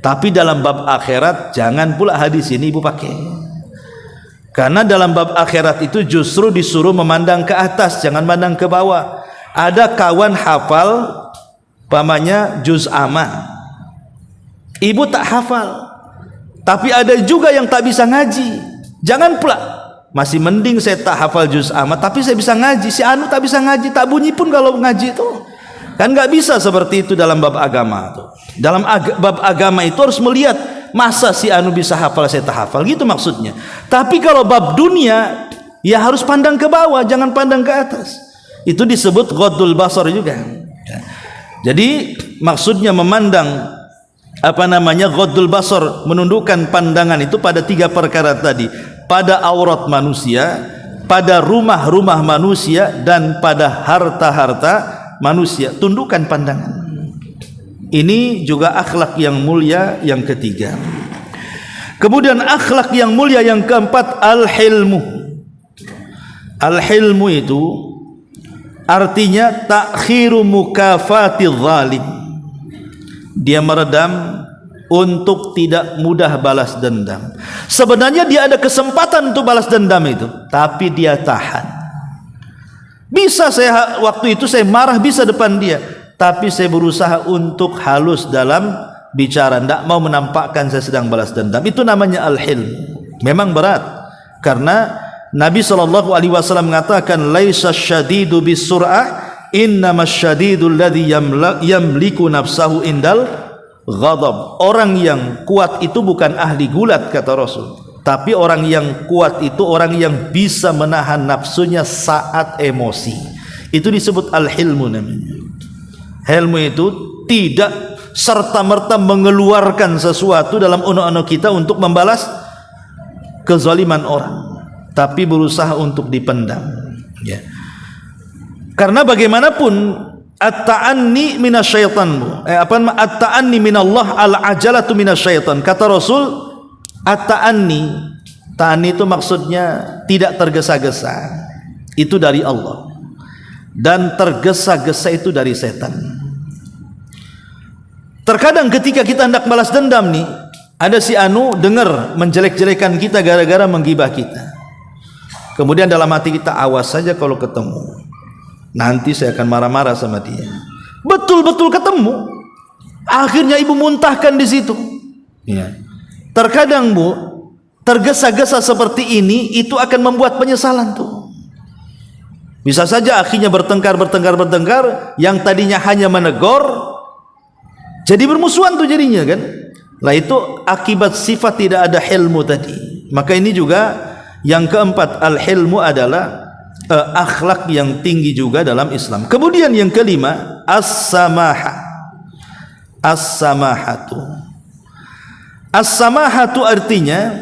Tapi dalam bab akhirat, jangan pula hadis ini ibu pakai. Karena dalam bab akhirat itu justru disuruh memandang ke atas, jangan memandang ke bawah. Ada kawan hafal pamannya juz amma, ibu tak hafal. Tapi ada juga yang tak bisa ngaji. Jangan pula, masih mending saya tak hafal juz amma tapi saya bisa ngaji. Si anu tak bisa ngaji, tak bunyi pun kalau ngaji itu. Kan nggak bisa seperti itu dalam bab agama tuh. Dalam bab agama itu harus melihat, masa si anu bisa hafal saya tak hafal, gitu maksudnya. Tapi kalau bab dunia ya harus pandang ke bawah, jangan pandang ke atas. Itu disebut ghaddul basar juga. Jadi maksudnya memandang ghaddul basar, menundukkan pandangan itu pada 3 perkara tadi, pada aurat manusia, pada rumah-rumah manusia, dan pada harta-harta manusia. Tundukkan pandangan. Ini juga akhlak yang mulia yang ketiga. Kemudian akhlak yang mulia yang keempat, al-hilmu. Al-hilmu itu artinya takhiru mukafati zalim. Dia meredam untuk tidak mudah balas dendam. Sebenarnya dia ada kesempatan untuk balas dendam itu, tapi dia tahan. Bisa saya waktu itu saya marah bisa depan dia, tapi saya berusaha untuk halus dalam bicara, tidak mau menampakkan saya sedang balas dendam. Itu namanya al-hilm. Memang berat, karena Nabi SAW mengatakan, laisa syadidu bisur'ah, innamas syadidul ladzi yamliku nafsahu indal ghadab. Orang yang kuat itu bukan ahli gulat, kata Rasul, tapi orang yang kuat itu orang yang bisa menahan nafsunya saat emosi. Itu disebut al-hilmu namanya. Hilmu itu tidak serta-merta mengeluarkan sesuatu dalam unek-unek kita untuk membalas kezaliman orang, tapi berusaha untuk dipendam. Ya. Karena bagaimanapun at-ta'anni minasyaitan, at-ta'anni minallah, al-ajalatu minasyaitan. Kata Rasul, at-ta'anni, ta'anni itu maksudnya tidak tergesa-gesa, itu dari Allah. Dan tergesa-gesa itu dari setan. Terkadang ketika kita hendak balas dendam nih, ada si anu dengar menjelek-jelekan kita gara-gara menggibah kita. Kemudian dalam hati kita, awas saja kalau ketemu, nanti saya akan marah-marah sama dia. Betul-betul ketemu, akhirnya ibu muntahkan di situ. Ya. Terkadang Bu, tergesa-gesa seperti ini itu akan membuat penyesalan tuh. Bisa saja akhirnya bertengkar, yang tadinya hanya menegur jadi bermusuhan tuh jadinya kan. Lah itu akibat sifat tidak ada hilmu tadi. Maka ini juga yang keempat, al-hilmu adalah akhlak yang tinggi juga dalam Islam. Kemudian yang kelima, as-samaha. As-samahatu. As-samahatu artinya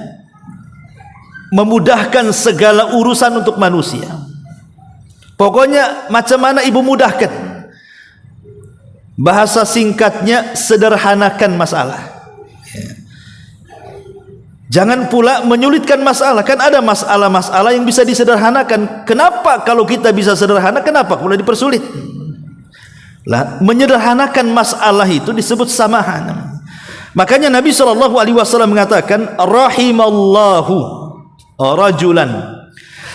memudahkan segala urusan untuk manusia. Pokoknya macam mana ibu mudahkan. Bahasa singkatnya, sederhanakan masalah. Jangan pula menyulitkan masalah. Kan ada masalah-masalah yang bisa disederhanakan. Kenapa kalau kita bisa sederhana, kenapa pula dipersulit? Lah, menyederhanakan masalah itu disebut samahan. Makanya Nabi SAW mengatakan, rahimallahu rajulan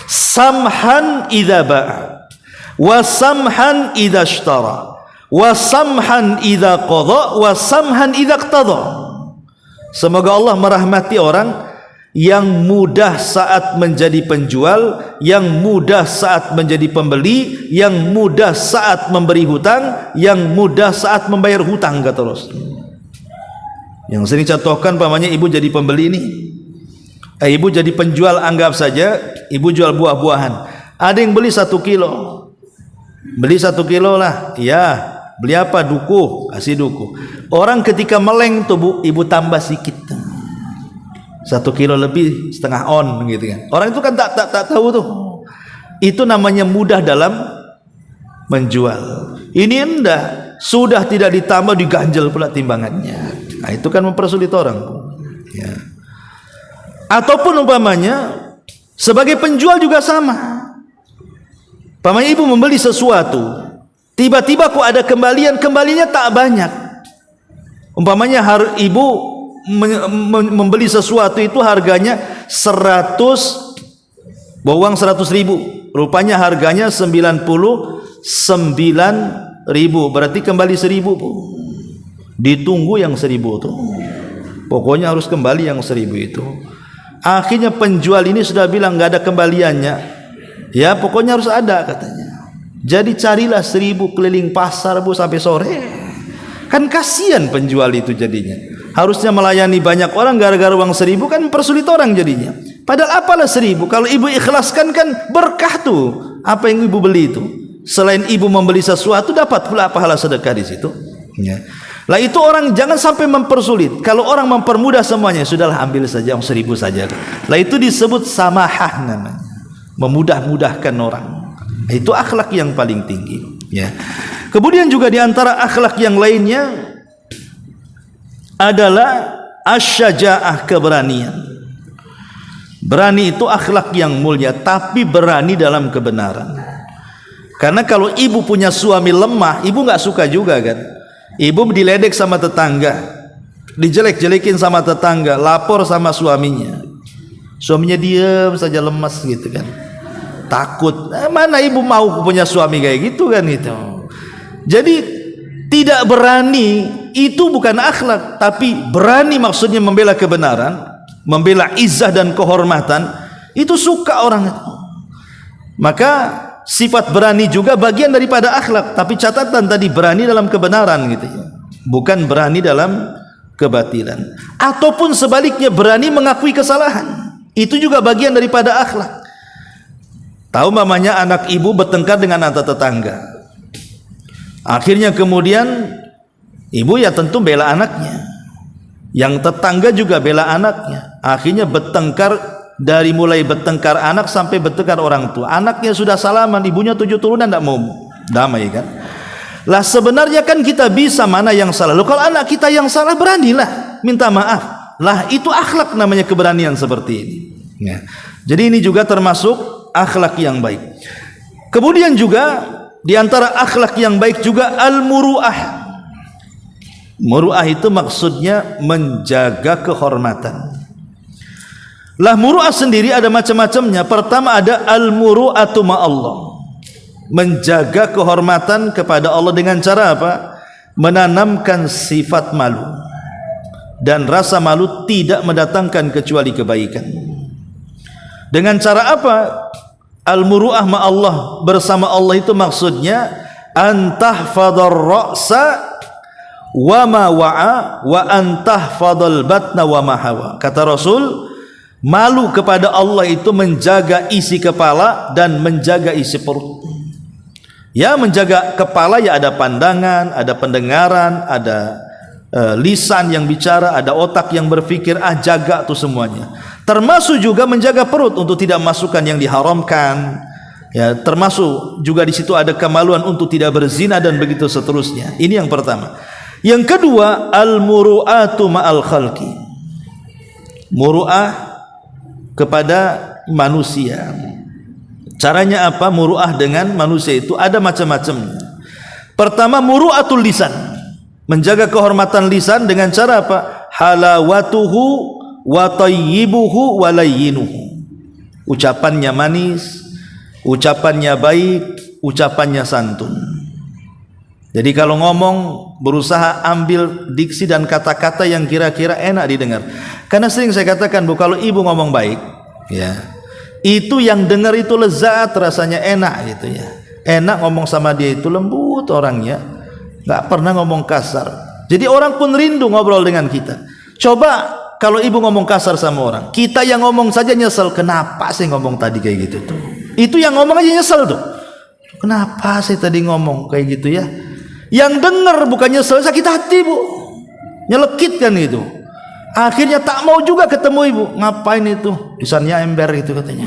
samhan idza ba'a wa samhan idza ishtara wa samhan idza qada wa samhan idza iqtada. Semoga Allah merahmati orang yang mudah saat menjadi penjual, yang mudah saat menjadi pembeli, yang mudah saat memberi hutang, yang mudah saat membayar hutang, kata Rasul. Yang sering contohkan pamannya ibu jadi pembeli ini, ibu jadi penjual, anggap saja ibu jual buah-buahan. Ada yang beli 1 kilo, beli 1 kilo lah, ya beli apa? Duku, kasih duku. Orang ketika meleng tuh bu, ibu tambah sedikit, 1 kilo lebih, setengah on gitu kan. Orang itu kan tak tahu tuh. Itu namanya mudah dalam menjual. Ini enggak, sudah tidak ditambah, diganjel pula timbangannya. Nah, itu kan mempersulit orang, ya. Ataupun umpamanya sebagai penjual juga sama. Umpamanya ibu membeli sesuatu, tiba-tiba kok ada kembalinya tak banyak. Umpamanya ibu membeli sesuatu itu harganya 100, bawa uang 100.000, rupanya harganya 99.000, berarti kembali 1.000 bu. Ditunggu yang 1.000 itu, pokoknya harus kembali yang 1.000 itu. Akhirnya penjual ini sudah bilang nggak ada kembaliannya, ya pokoknya harus ada katanya. Jadi carilah 1.000 keliling pasar bu sampai sore. Kan kasihan penjual itu jadinya. Harusnya melayani banyak orang, gara-gara uang 1.000 kan mempersulit orang jadinya. Padahal apalah 1.000, kalau ibu ikhlaskan kan berkah tuh apa yang ibu beli itu. Selain ibu membeli sesuatu, dapat pula pahala sedekah di situ. Ya. Lah itu orang jangan sampai mempersulit. Kalau orang mempermudah semuanya, sudahlah ambil saja 1.000 saja. Lah itu disebut samahah namanya, memudah-mudahkan orang. Itu akhlak yang paling tinggi. Ya. Kemudian juga di antara akhlak yang lainnya adalah asy-syaja'ah, keberanian. Berani itu akhlak yang mulia, tapi berani dalam kebenaran. Karena kalau ibu punya suami lemah, ibu nggak suka juga kan. Ibu diledek sama tetangga, dijelek-jelekin sama tetangga, lapor sama suaminya. Suaminya diam saja, lemas gitu kan, takut. Mana ibu mau punya suami kayak gitu kan itu. Jadi tidak berani itu bukan akhlak, tapi berani maksudnya membela kebenaran, membela izzah dan kehormatan. Itu suka orang itu. Maka sifat berani juga bagian daripada akhlak, tapi catatan tadi berani dalam kebenaran gitu ya, bukan berani dalam kebatilan. Ataupun sebaliknya berani mengakui kesalahan, itu juga bagian daripada akhlak. Tahu mamanya anak ibu bertengkar dengan anak tetangga, akhirnya kemudian ibu ya tentu bela anaknya, yang tetangga juga bela anaknya, akhirnya bertengkar. Dari mulai bertengkar anak sampai bertengkar orang tua. Anaknya sudah salaman, ibunya 7 turunan tidak mau damai kan. Lah sebenarnya kan kita bisa mana yang salah. Loh, kalau anak kita yang salah, beranilah minta maaf. Lah itu akhlak namanya, keberanian seperti ini ya. Jadi ini juga termasuk akhlak yang baik. Kemudian juga di antara akhlak yang baik juga al-muru'ah. Muru'ah itu maksudnya menjaga kehormatan. Lah muru'ah sendiri ada macam-macamnya. Pertama ada al-muru'atu ma'allah, menjaga kehormatan kepada Allah dengan cara apa? Menanamkan sifat malu, dan rasa malu tidak mendatangkan kecuali kebaikan. Dengan cara apa? Al-muru'ah ma'allah, bersama Allah itu maksudnya antahfadar ra'sa wa ma wa'a wa antahfadal batna wa ma hawa. Kata Rasul, malu kepada Allah itu menjaga isi kepala dan menjaga isi perut. Ya, menjaga kepala ya ada pandangan, ada pendengaran, ada lisan yang bicara, ada otak yang berpikir. Jaga tuh semuanya. Termasuk juga menjaga perut untuk tidak masukkan yang diharamkan. Ya, termasuk juga di situ ada kemaluan untuk tidak berzina dan begitu seterusnya. Ini yang pertama. Yang kedua, al-muru'atu ma'al khalqi. Muru'ah kepada manusia. Caranya apa muru'ah dengan manusia itu? Ada macam-macamnya. Pertama, muru'atul lisan, menjaga kehormatan lisan dengan cara apa? halawatuhu wa tayyibuhu wa layyinuhu. Ucapannya manis, ucapannya baik, ucapannya santun. Jadi kalau ngomong berusaha ambil diksi dan kata-kata yang kira-kira enak didengar. Karena sering saya katakan Bu, kalau ibu ngomong baik, ya, itu yang dengar itu lezat, rasanya enak gitu ya. Enak ngomong sama dia, itu lembut orangnya, nggak pernah ngomong kasar. Jadi orang pun rindu ngobrol dengan kita. Coba kalau ibu ngomong kasar sama orang, kita yang ngomong saja nyesel. Kenapa sih ngomong tadi kayak gitu tuh? Itu yang ngomong aja nyesel tuh. Kenapa sih tadi ngomong kayak gitu ya? Yang dengar bukan nyesel, sakit hati Bu, nyelekit kan itu. Akhirnya tak mau juga ketemu ibu. Ngapain itu? Lisannya ember itu katanya.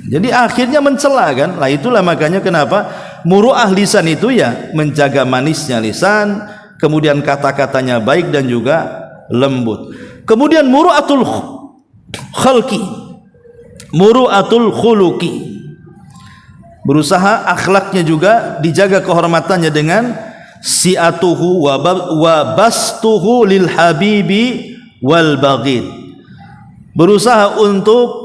Jadi akhirnya mencela kan. Lah itulah makanya kenapa muru'ah lisan itu ya menjaga manisnya lisan, kemudian kata-katanya baik dan juga lembut. Kemudian muru'atul khalqi, muru'atul khuluqi, berusaha akhlaknya juga dijaga kehormatannya dengan si'atuhu wa bastuhu lil habibi wal baghid, berusaha untuk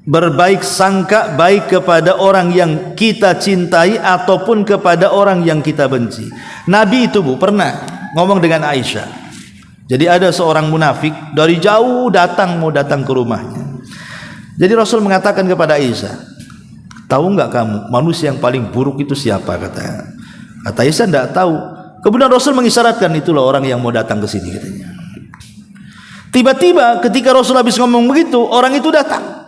berbaik sangka baik kepada orang yang kita cintai ataupun kepada orang yang kita benci. Nabi itu Bu pernah ngomong dengan Aisyah. Jadi ada seorang munafik dari jauh mau datang ke rumahnya. Jadi Rasul mengatakan kepada Aisyah, tahu enggak kamu manusia yang paling buruk itu siapa? Kata Aisyah enggak tahu. Kemudian Rasul mengisyaratkan, itulah orang yang mau datang ke sini katanya. Tiba-tiba ketika Rasul habis ngomong begitu, orang itu datang.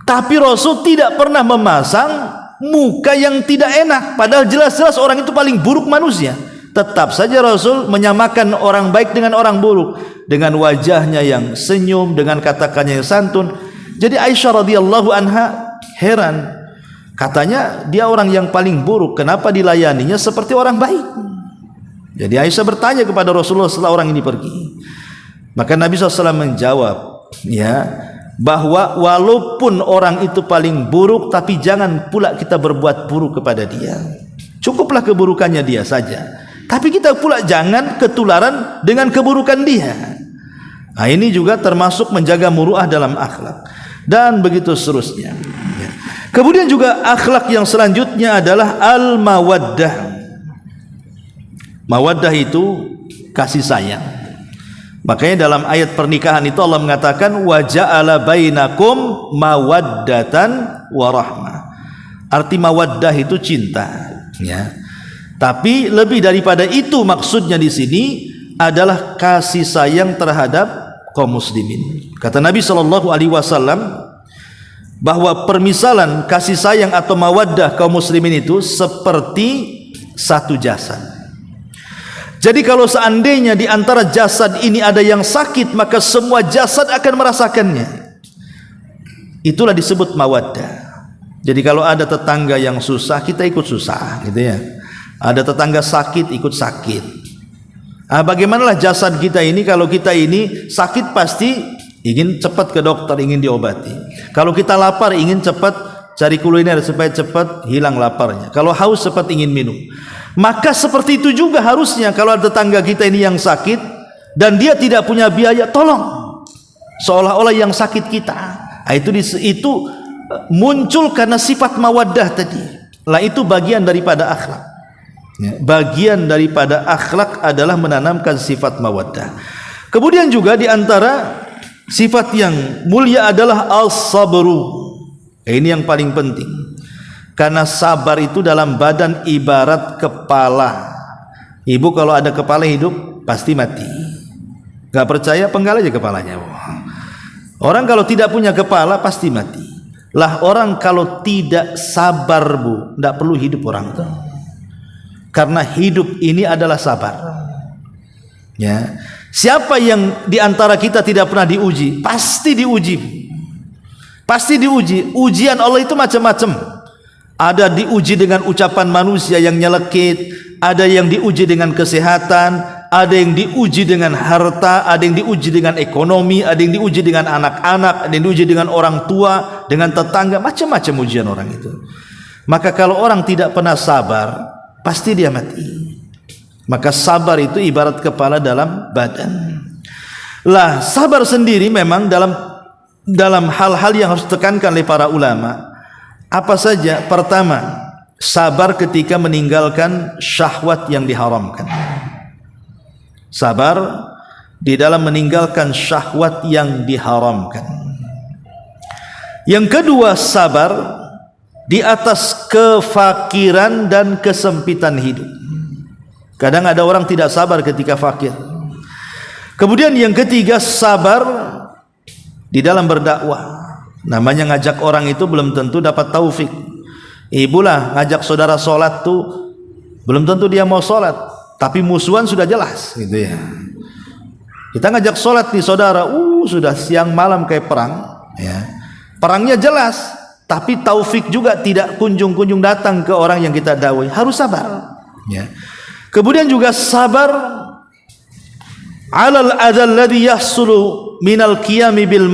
Tapi Rasul tidak pernah memasang muka yang tidak enak, padahal jelas-jelas orang itu paling buruk manusia. Tetap saja Rasul menyamakan orang baik dengan orang buruk, dengan wajahnya yang senyum, dengan kata-katanya yang santun. Jadi Aisyah radhiyallahu anha heran. Katanya dia orang yang paling buruk, kenapa dilayaninya seperti orang baik? Jadi Aisyah bertanya kepada Rasulullah setelah orang ini pergi. Maka Nabi SAW menjawab, ya, bahwa walaupun orang itu paling buruk, tapi jangan pula kita berbuat buruk kepada dia. Cukuplah keburukannya dia saja, tapi kita pula jangan ketularan dengan keburukan dia. Nah, ini juga termasuk menjaga muru'ah dalam akhlak, dan begitu seterusnya. Kemudian juga akhlak yang selanjutnya adalah al-mawaddah. Mawaddah itu kasih sayang. Makanya dalam ayat pernikahan itu Allah mengatakan wa ja'ala bainakum mawaddatan wa rahmah. Arti mawaddah itu cinta, ya. Tapi lebih daripada itu maksudnya di sini adalah kasih sayang terhadap kaum muslimin. Kata Nabi sallallahu alaihi wasallam bahwa permisalan kasih sayang atau mawaddah kaum muslimin itu seperti satu jasad. Jadi kalau seandainya di antara jasad ini ada yang sakit, maka semua jasad akan merasakannya. Itulah disebut mawaddah. Jadi kalau ada tetangga yang susah, kita ikut susah, gitu ya. Ada tetangga sakit, ikut sakit. Nah, bagaimanalah jasad kita ini? Kalau kita ini sakit pasti ingin cepat ke dokter, ingin diobati. Kalau kita lapar, ingin cepat cari kuliner supaya cepat hilang laparnya. Kalau haus, cepat ingin minum. Maka seperti itu juga harusnya kalau ada tetangga kita ini yang sakit dan dia tidak punya biaya, tolong. Seolah-olah yang sakit kita. Nah, itu muncul karena sifat mawaddah tadi. Lah itu bagian daripada akhlak. Ya, bagian daripada akhlak adalah menanamkan sifat mawaddah. Kemudian juga di antara sifat yang mulia adalah as-sabru. Ini yang paling penting. Karena sabar itu dalam badan ibarat kepala. Ibu kalau ada kepala hidup pasti mati. Gak percaya, penggal aja kepalanya. Orang kalau tidak punya kepala pasti mati. Lah orang kalau tidak sabar Bu, tidak perlu hidup orang itu. Karena hidup ini adalah sabar. Ya. Siapa yang diantara kita tidak pernah diuji? Pasti diuji. Pasti diuji. Ujian Allah itu macam-macam. Ada diuji dengan ucapan manusia yang nyelekit, ada yang diuji dengan kesehatan, ada yang diuji dengan harta, ada yang diuji dengan ekonomi, ada yang diuji dengan anak-anak, ada yang diuji dengan orang tua, dengan tetangga, macam-macam ujian orang itu. Maka kalau orang tidak pernah sabar, pasti dia mati. Maka sabar itu ibarat kepala dalam badan. Lah, sabar sendiri memang dalam hal-hal yang harus ditekankan oleh para ulama. Apa saja? Pertama, sabar ketika meninggalkan syahwat yang diharamkan. Sabar di dalam meninggalkan syahwat yang diharamkan. Yang kedua, sabar di atas kefakiran dan kesempitan hidup. Kadang ada orang tidak sabar ketika fakir. Kemudian yang ketiga, sabar di dalam berdakwah. Namanya ngajak orang itu belum tentu dapat taufik. Ibulah ngajak saudara sholat tuh belum tentu dia mau sholat, tapi musuhan sudah jelas gitu ya. Kita ngajak sholat nih saudara, sudah siang malam kayak perang ya. Perangnya jelas, tapi taufik juga tidak kunjung-kunjung datang ke orang yang kita dakwai. Harus sabar ya. Kemudian juga sabar alal adzal ladzi yahsulu minal qiyami bil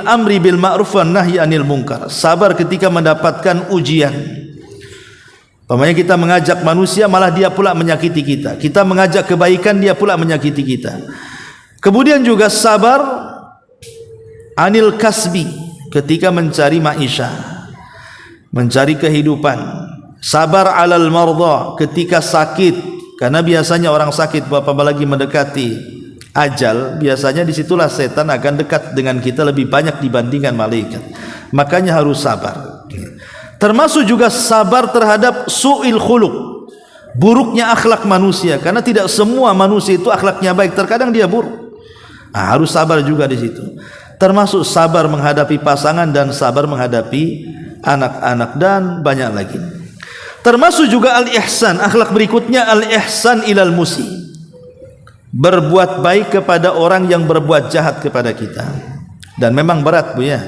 amri bil ma'ruf wan nahyi anil munkar. Sabar ketika mendapatkan ujian. Pamannya kita mengajak manusia malah dia pula menyakiti kita. Kita mengajak kebaikan dia pula menyakiti kita. Kemudian juga sabar anil kasbi ketika mencari maisha, mencari kehidupan. Sabar alal mardha ketika sakit, karena biasanya orang sakit apalagi mendekati ajal, biasanya disitulah setan akan dekat dengan kita lebih banyak dibandingkan malaikat. Makanya harus sabar. Termasuk juga sabar terhadap su'il khuluq, buruknya akhlak manusia, karena tidak semua manusia itu akhlaknya baik, terkadang dia buruk. Harus sabar juga di situ. Termasuk sabar menghadapi pasangan dan sabar menghadapi anak-anak dan banyak lagi. Termasuk juga al-ihsan, akhlak berikutnya al-ihsan ilal musi. Berbuat baik kepada orang yang berbuat jahat kepada kita. Dan memang berat Bu ya.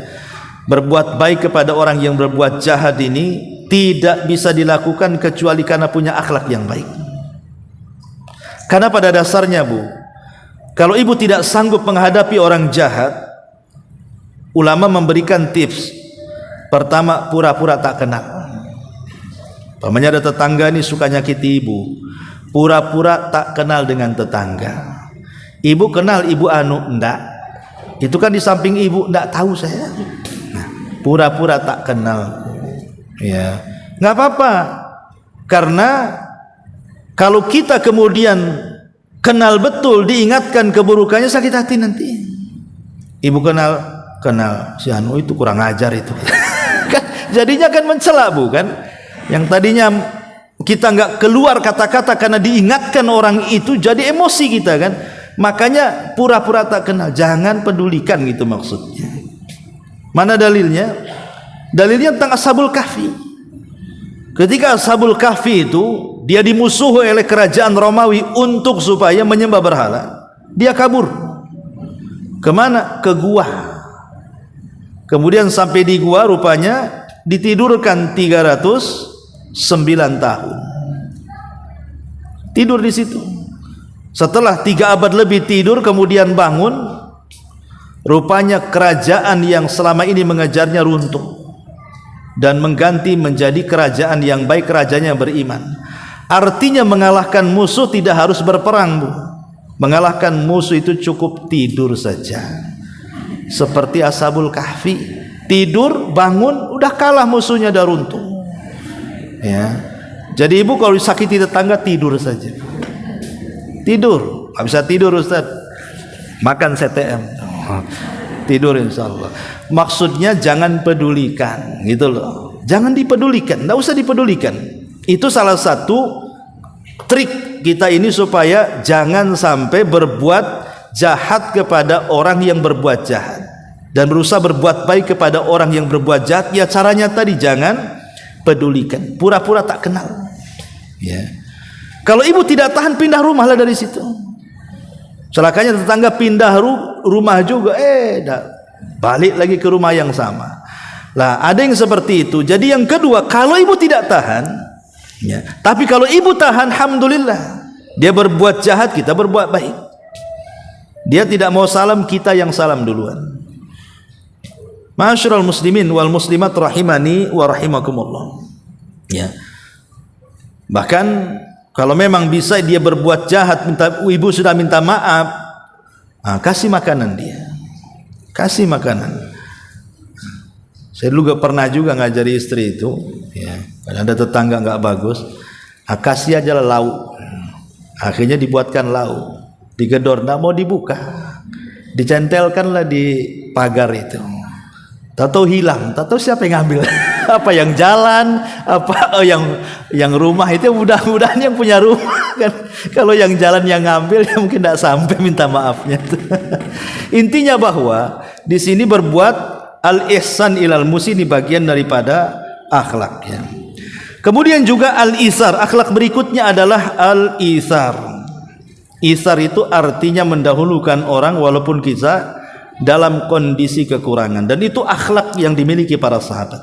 Berbuat baik kepada orang yang berbuat jahat ini tidak bisa dilakukan kecuali karena punya akhlak yang baik. Karena pada dasarnya Bu, kalau ibu tidak sanggup menghadapi orang jahat, ulama memberikan tips. Pertama, pura-pura tak kenal. Pamannya ada tetangga ini suka nyakiti ibu, pura-pura tak kenal dengan tetangga. Ibu kenal ibu anu? Enggak. Itu kan di samping ibu, enggak tahu saya. Nah, pura-pura tak kenal. Ya, nggak apa-apa. Karena kalau kita kemudian kenal betul, diingatkan keburukannya, sakit hati nanti. Ibu kenal si anu itu kurang ajar itu. Jadinya kan mencela bukan? Yang tadinya kita nggak keluar kata-kata karena diingatkan orang itu, jadi emosi kita kan. Makanya pura-pura tak kenal, jangan pedulikan gitu maksudnya. Mana dalilnya? Dalilnya tentang Ashabul Kahfi. Ketika Ashabul Kahfi itu dia dimusuhi oleh kerajaan Romawi untuk supaya menyembah berhala, dia kabur. Kemana? Ke gua. Kemudian sampai di gua rupanya ditidurkan 309 tahun. Tidur di situ. Setelah 3 abad lebih tidur, kemudian bangun, rupanya kerajaan yang selama ini mengejarnya runtuh dan mengganti menjadi kerajaan yang baik, kerajaan yang beriman. Artinya mengalahkan musuh tidak harus berperang Bu. Mengalahkan musuh itu cukup tidur saja. Seperti Ashabul Kahfi, tidur, bangun, udah kalah musuhnya, udah runtuh. Ya. Jadi ibu kalau disakiti tetangga tidur saja. Tidur, nggak bisa tidur Ustaz. Makan CTM. Tidur insyaallah. Maksudnya jangan pedulikan, gitu loh. Jangan dipedulikan, nggak usah dipedulikan. Itu salah satu trik kita ini supaya jangan sampai berbuat jahat kepada orang yang berbuat jahat dan berusaha berbuat baik kepada orang yang berbuat jahat. Ya caranya tadi, jangan pedulikan, pura-pura tak kenal. Ya. Kalau ibu tidak tahan, pindah rumahlah dari situ. Celakanya tetangga pindah rumah juga, balik lagi ke rumah yang sama. Lah ada yang seperti itu. Jadi yang kedua, kalau ibu tidak tahan, ya, tapi kalau ibu tahan, alhamdulillah. Dia berbuat jahat, kita berbuat baik. Dia tidak mau salam, kita yang salam duluan. Ma'asyiral muslimin wal muslimat rahimani wa rahimakumullah. Ya. Bahkan kalau memang bisa dia berbuat jahat, ibu sudah minta maaf, Kasih makanan dia, kasih makanan. Saya dulu pernah juga ngajari istri itu, ya, ada tetangga nggak bagus, kasih aja lah lauk. Akhirnya dibuatkan lauk, digedor, nggak mau dibuka, dicentelkanlah di pagar itu. Tahu hilang, tahu siapa yang ngambil? Apa yang jalan, apa yang rumah itu mudah-mudahan yang punya rumah kan. Kalau yang jalan yang ngambil ya mungkin tidak sampai minta maafnya. Intinya bahwa di sini berbuat al-ihsan ilal musi ini bagian daripada akhlak ya. Kemudian juga al-isar, akhlak berikutnya adalah al-isar. Isar itu artinya mendahulukan orang walaupun kita dalam kondisi kekurangan, dan itu akhlak yang dimiliki para sahabat.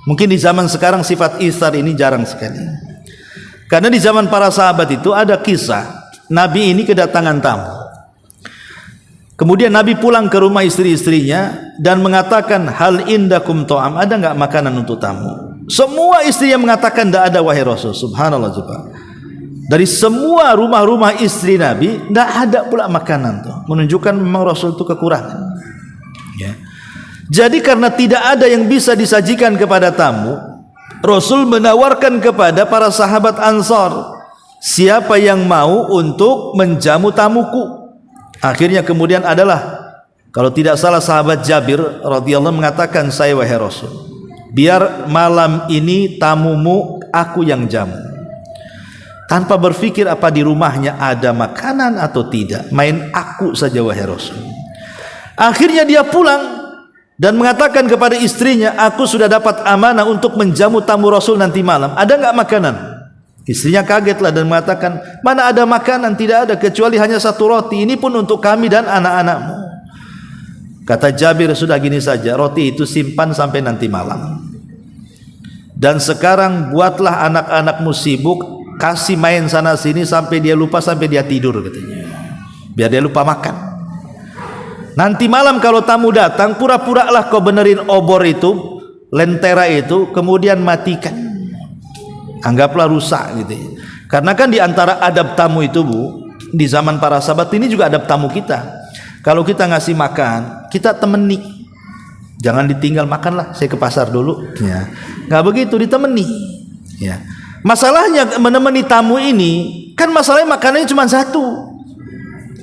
Mungkin di zaman sekarang sifat isar ini jarang sekali, karena di zaman para sahabat itu ada kisah Nabi ini kedatangan tamu, kemudian Nabi pulang ke rumah istri-istrinya dan mengatakan, hal indakum to'am, ada nggak makanan untuk tamu? Semua istrinya mengatakan tidak ada wahai Rasul. Subhanallah, coba dari semua rumah-rumah istri Nabi tidak ada pula makanan tuh, menunjukkan memang Rasul itu kekurangan ya. Jadi karena tidak ada yang bisa disajikan kepada tamu, Rasul menawarkan kepada para sahabat Ansar, siapa yang mau untuk menjamu tamuku? Akhirnya kemudian adalah, kalau tidak salah sahabat Jabir radhiyallahu mengatakan, saya wahai Rasul, biar malam ini tamumu aku yang jamu. Tanpa berfikir apa di rumahnya ada makanan atau tidak, main aku saja wahai Rasul. Akhirnya dia pulang dan mengatakan kepada istrinya, aku sudah dapat amanah untuk menjamu tamu Rasul nanti malam, ada nggak makanan? Istrinya kagetlah dan mengatakan, mana ada makanan, tidak ada kecuali hanya satu roti, ini pun untuk kami dan anak-anakmu. Kata Jabir, sudah gini saja, roti itu simpan sampai nanti malam, dan sekarang buatlah anak-anakmu sibuk, kasih main sana sini sampai dia lupa, sampai dia tidur katanya, biar dia lupa makan. Nanti malam kalau tamu datang, pura-puralah kau benerin obor itu, lentera itu, kemudian matikan, anggaplah rusak gitu ya. Karena kan di antara adab tamu itu Bu, di zaman para sahabat ini juga adab tamu kita. Kalau kita ngasih makan, kita temeni, jangan ditinggal, makanlah saya ke pasar dulu ya, nggak begitu, ditemeni ya. Masalahnya menemani tamu ini kan masalahnya makanannya cuma satu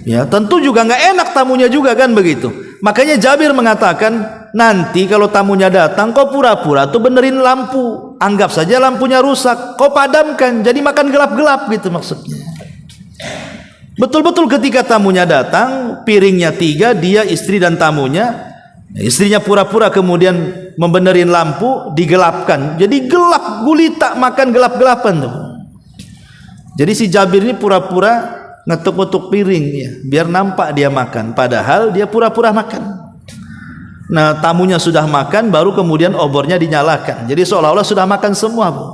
ya, tentu juga nggak enak tamunya juga kan begitu. Makanya Jabir mengatakan, nanti kalau tamunya datang kau pura-pura tuh benerin lampu, anggap saja lampunya rusak, kau padamkan, jadi makan gelap-gelap gitu maksudnya. Betul-betul ketika tamunya datang, piringnya 3, dia, istri dan tamunya, istrinya pura-pura kemudian membenerin lampu, digelapkan, jadi gelap gulita, makan gelap-gelapan tuh. Jadi si Jabir ini pura-pura ngetuk-ngetuk piring ya, biar nampak dia makan, padahal dia pura-pura makan. Nah tamunya sudah makan, baru kemudian obornya dinyalakan, jadi seolah-olah sudah makan semua Bu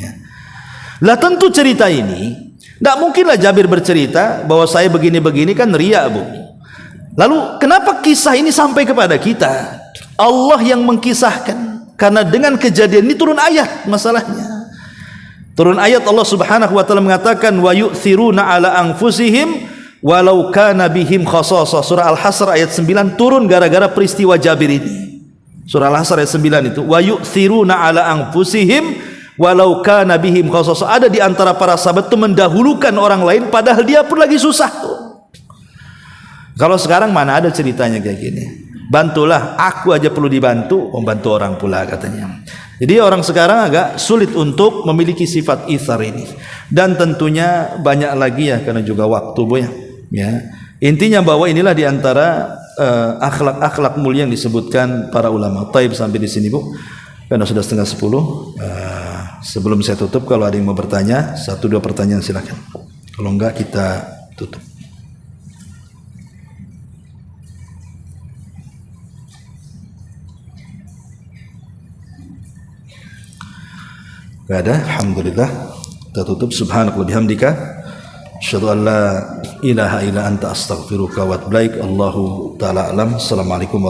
ya. Lah tentu cerita ini tidak mungkinlah Jabir bercerita bahwa saya begini-begini, kan riya Bu. Lalu kenapa kisah ini sampai kepada kita? Allah yang mengkisahkan, karena dengan kejadian ini turun ayat masalahnya. Turun ayat Allah Subhanahu wa taala mengatakan, wa yu'thiruna ala anfusihim walau kana bihim khasasah. Surah Al-Hasr ayat 9 turun gara-gara peristiwa Jabir ini. Surah Al-Hasr ayat 9 itu, wa yu'thiruna ala anfusihim walau kana bihim khasasah. Ada di antara para sahabat itu mendahulukan orang lain padahal dia pun lagi susah. Kalau sekarang mana ada ceritanya kayak gini, bantulah, aku aja perlu dibantu, membantu orang pula katanya. Jadi orang sekarang agak sulit untuk memiliki sifat ithar ini, dan tentunya banyak lagi ya, karena juga waktu Bu ya. Intinya bahwa inilah diantara akhlak-akhlak mulia yang disebutkan para ulama. Taib sampai di sini Bu, karena sudah 9:30. Sebelum saya tutup, kalau ada yang mau bertanya, 1-2 pertanyaan silakan. Kalau enggak kita tutup. Gak ada, alhamdulillah. Kita tutup. Subhanakallah bihamdika, asyhadu an la ilaha illa anta astaghfiruka wa atubu ilaik. Allahu taala alam. Assalamualaikum warahmatullahi wabarakatuh.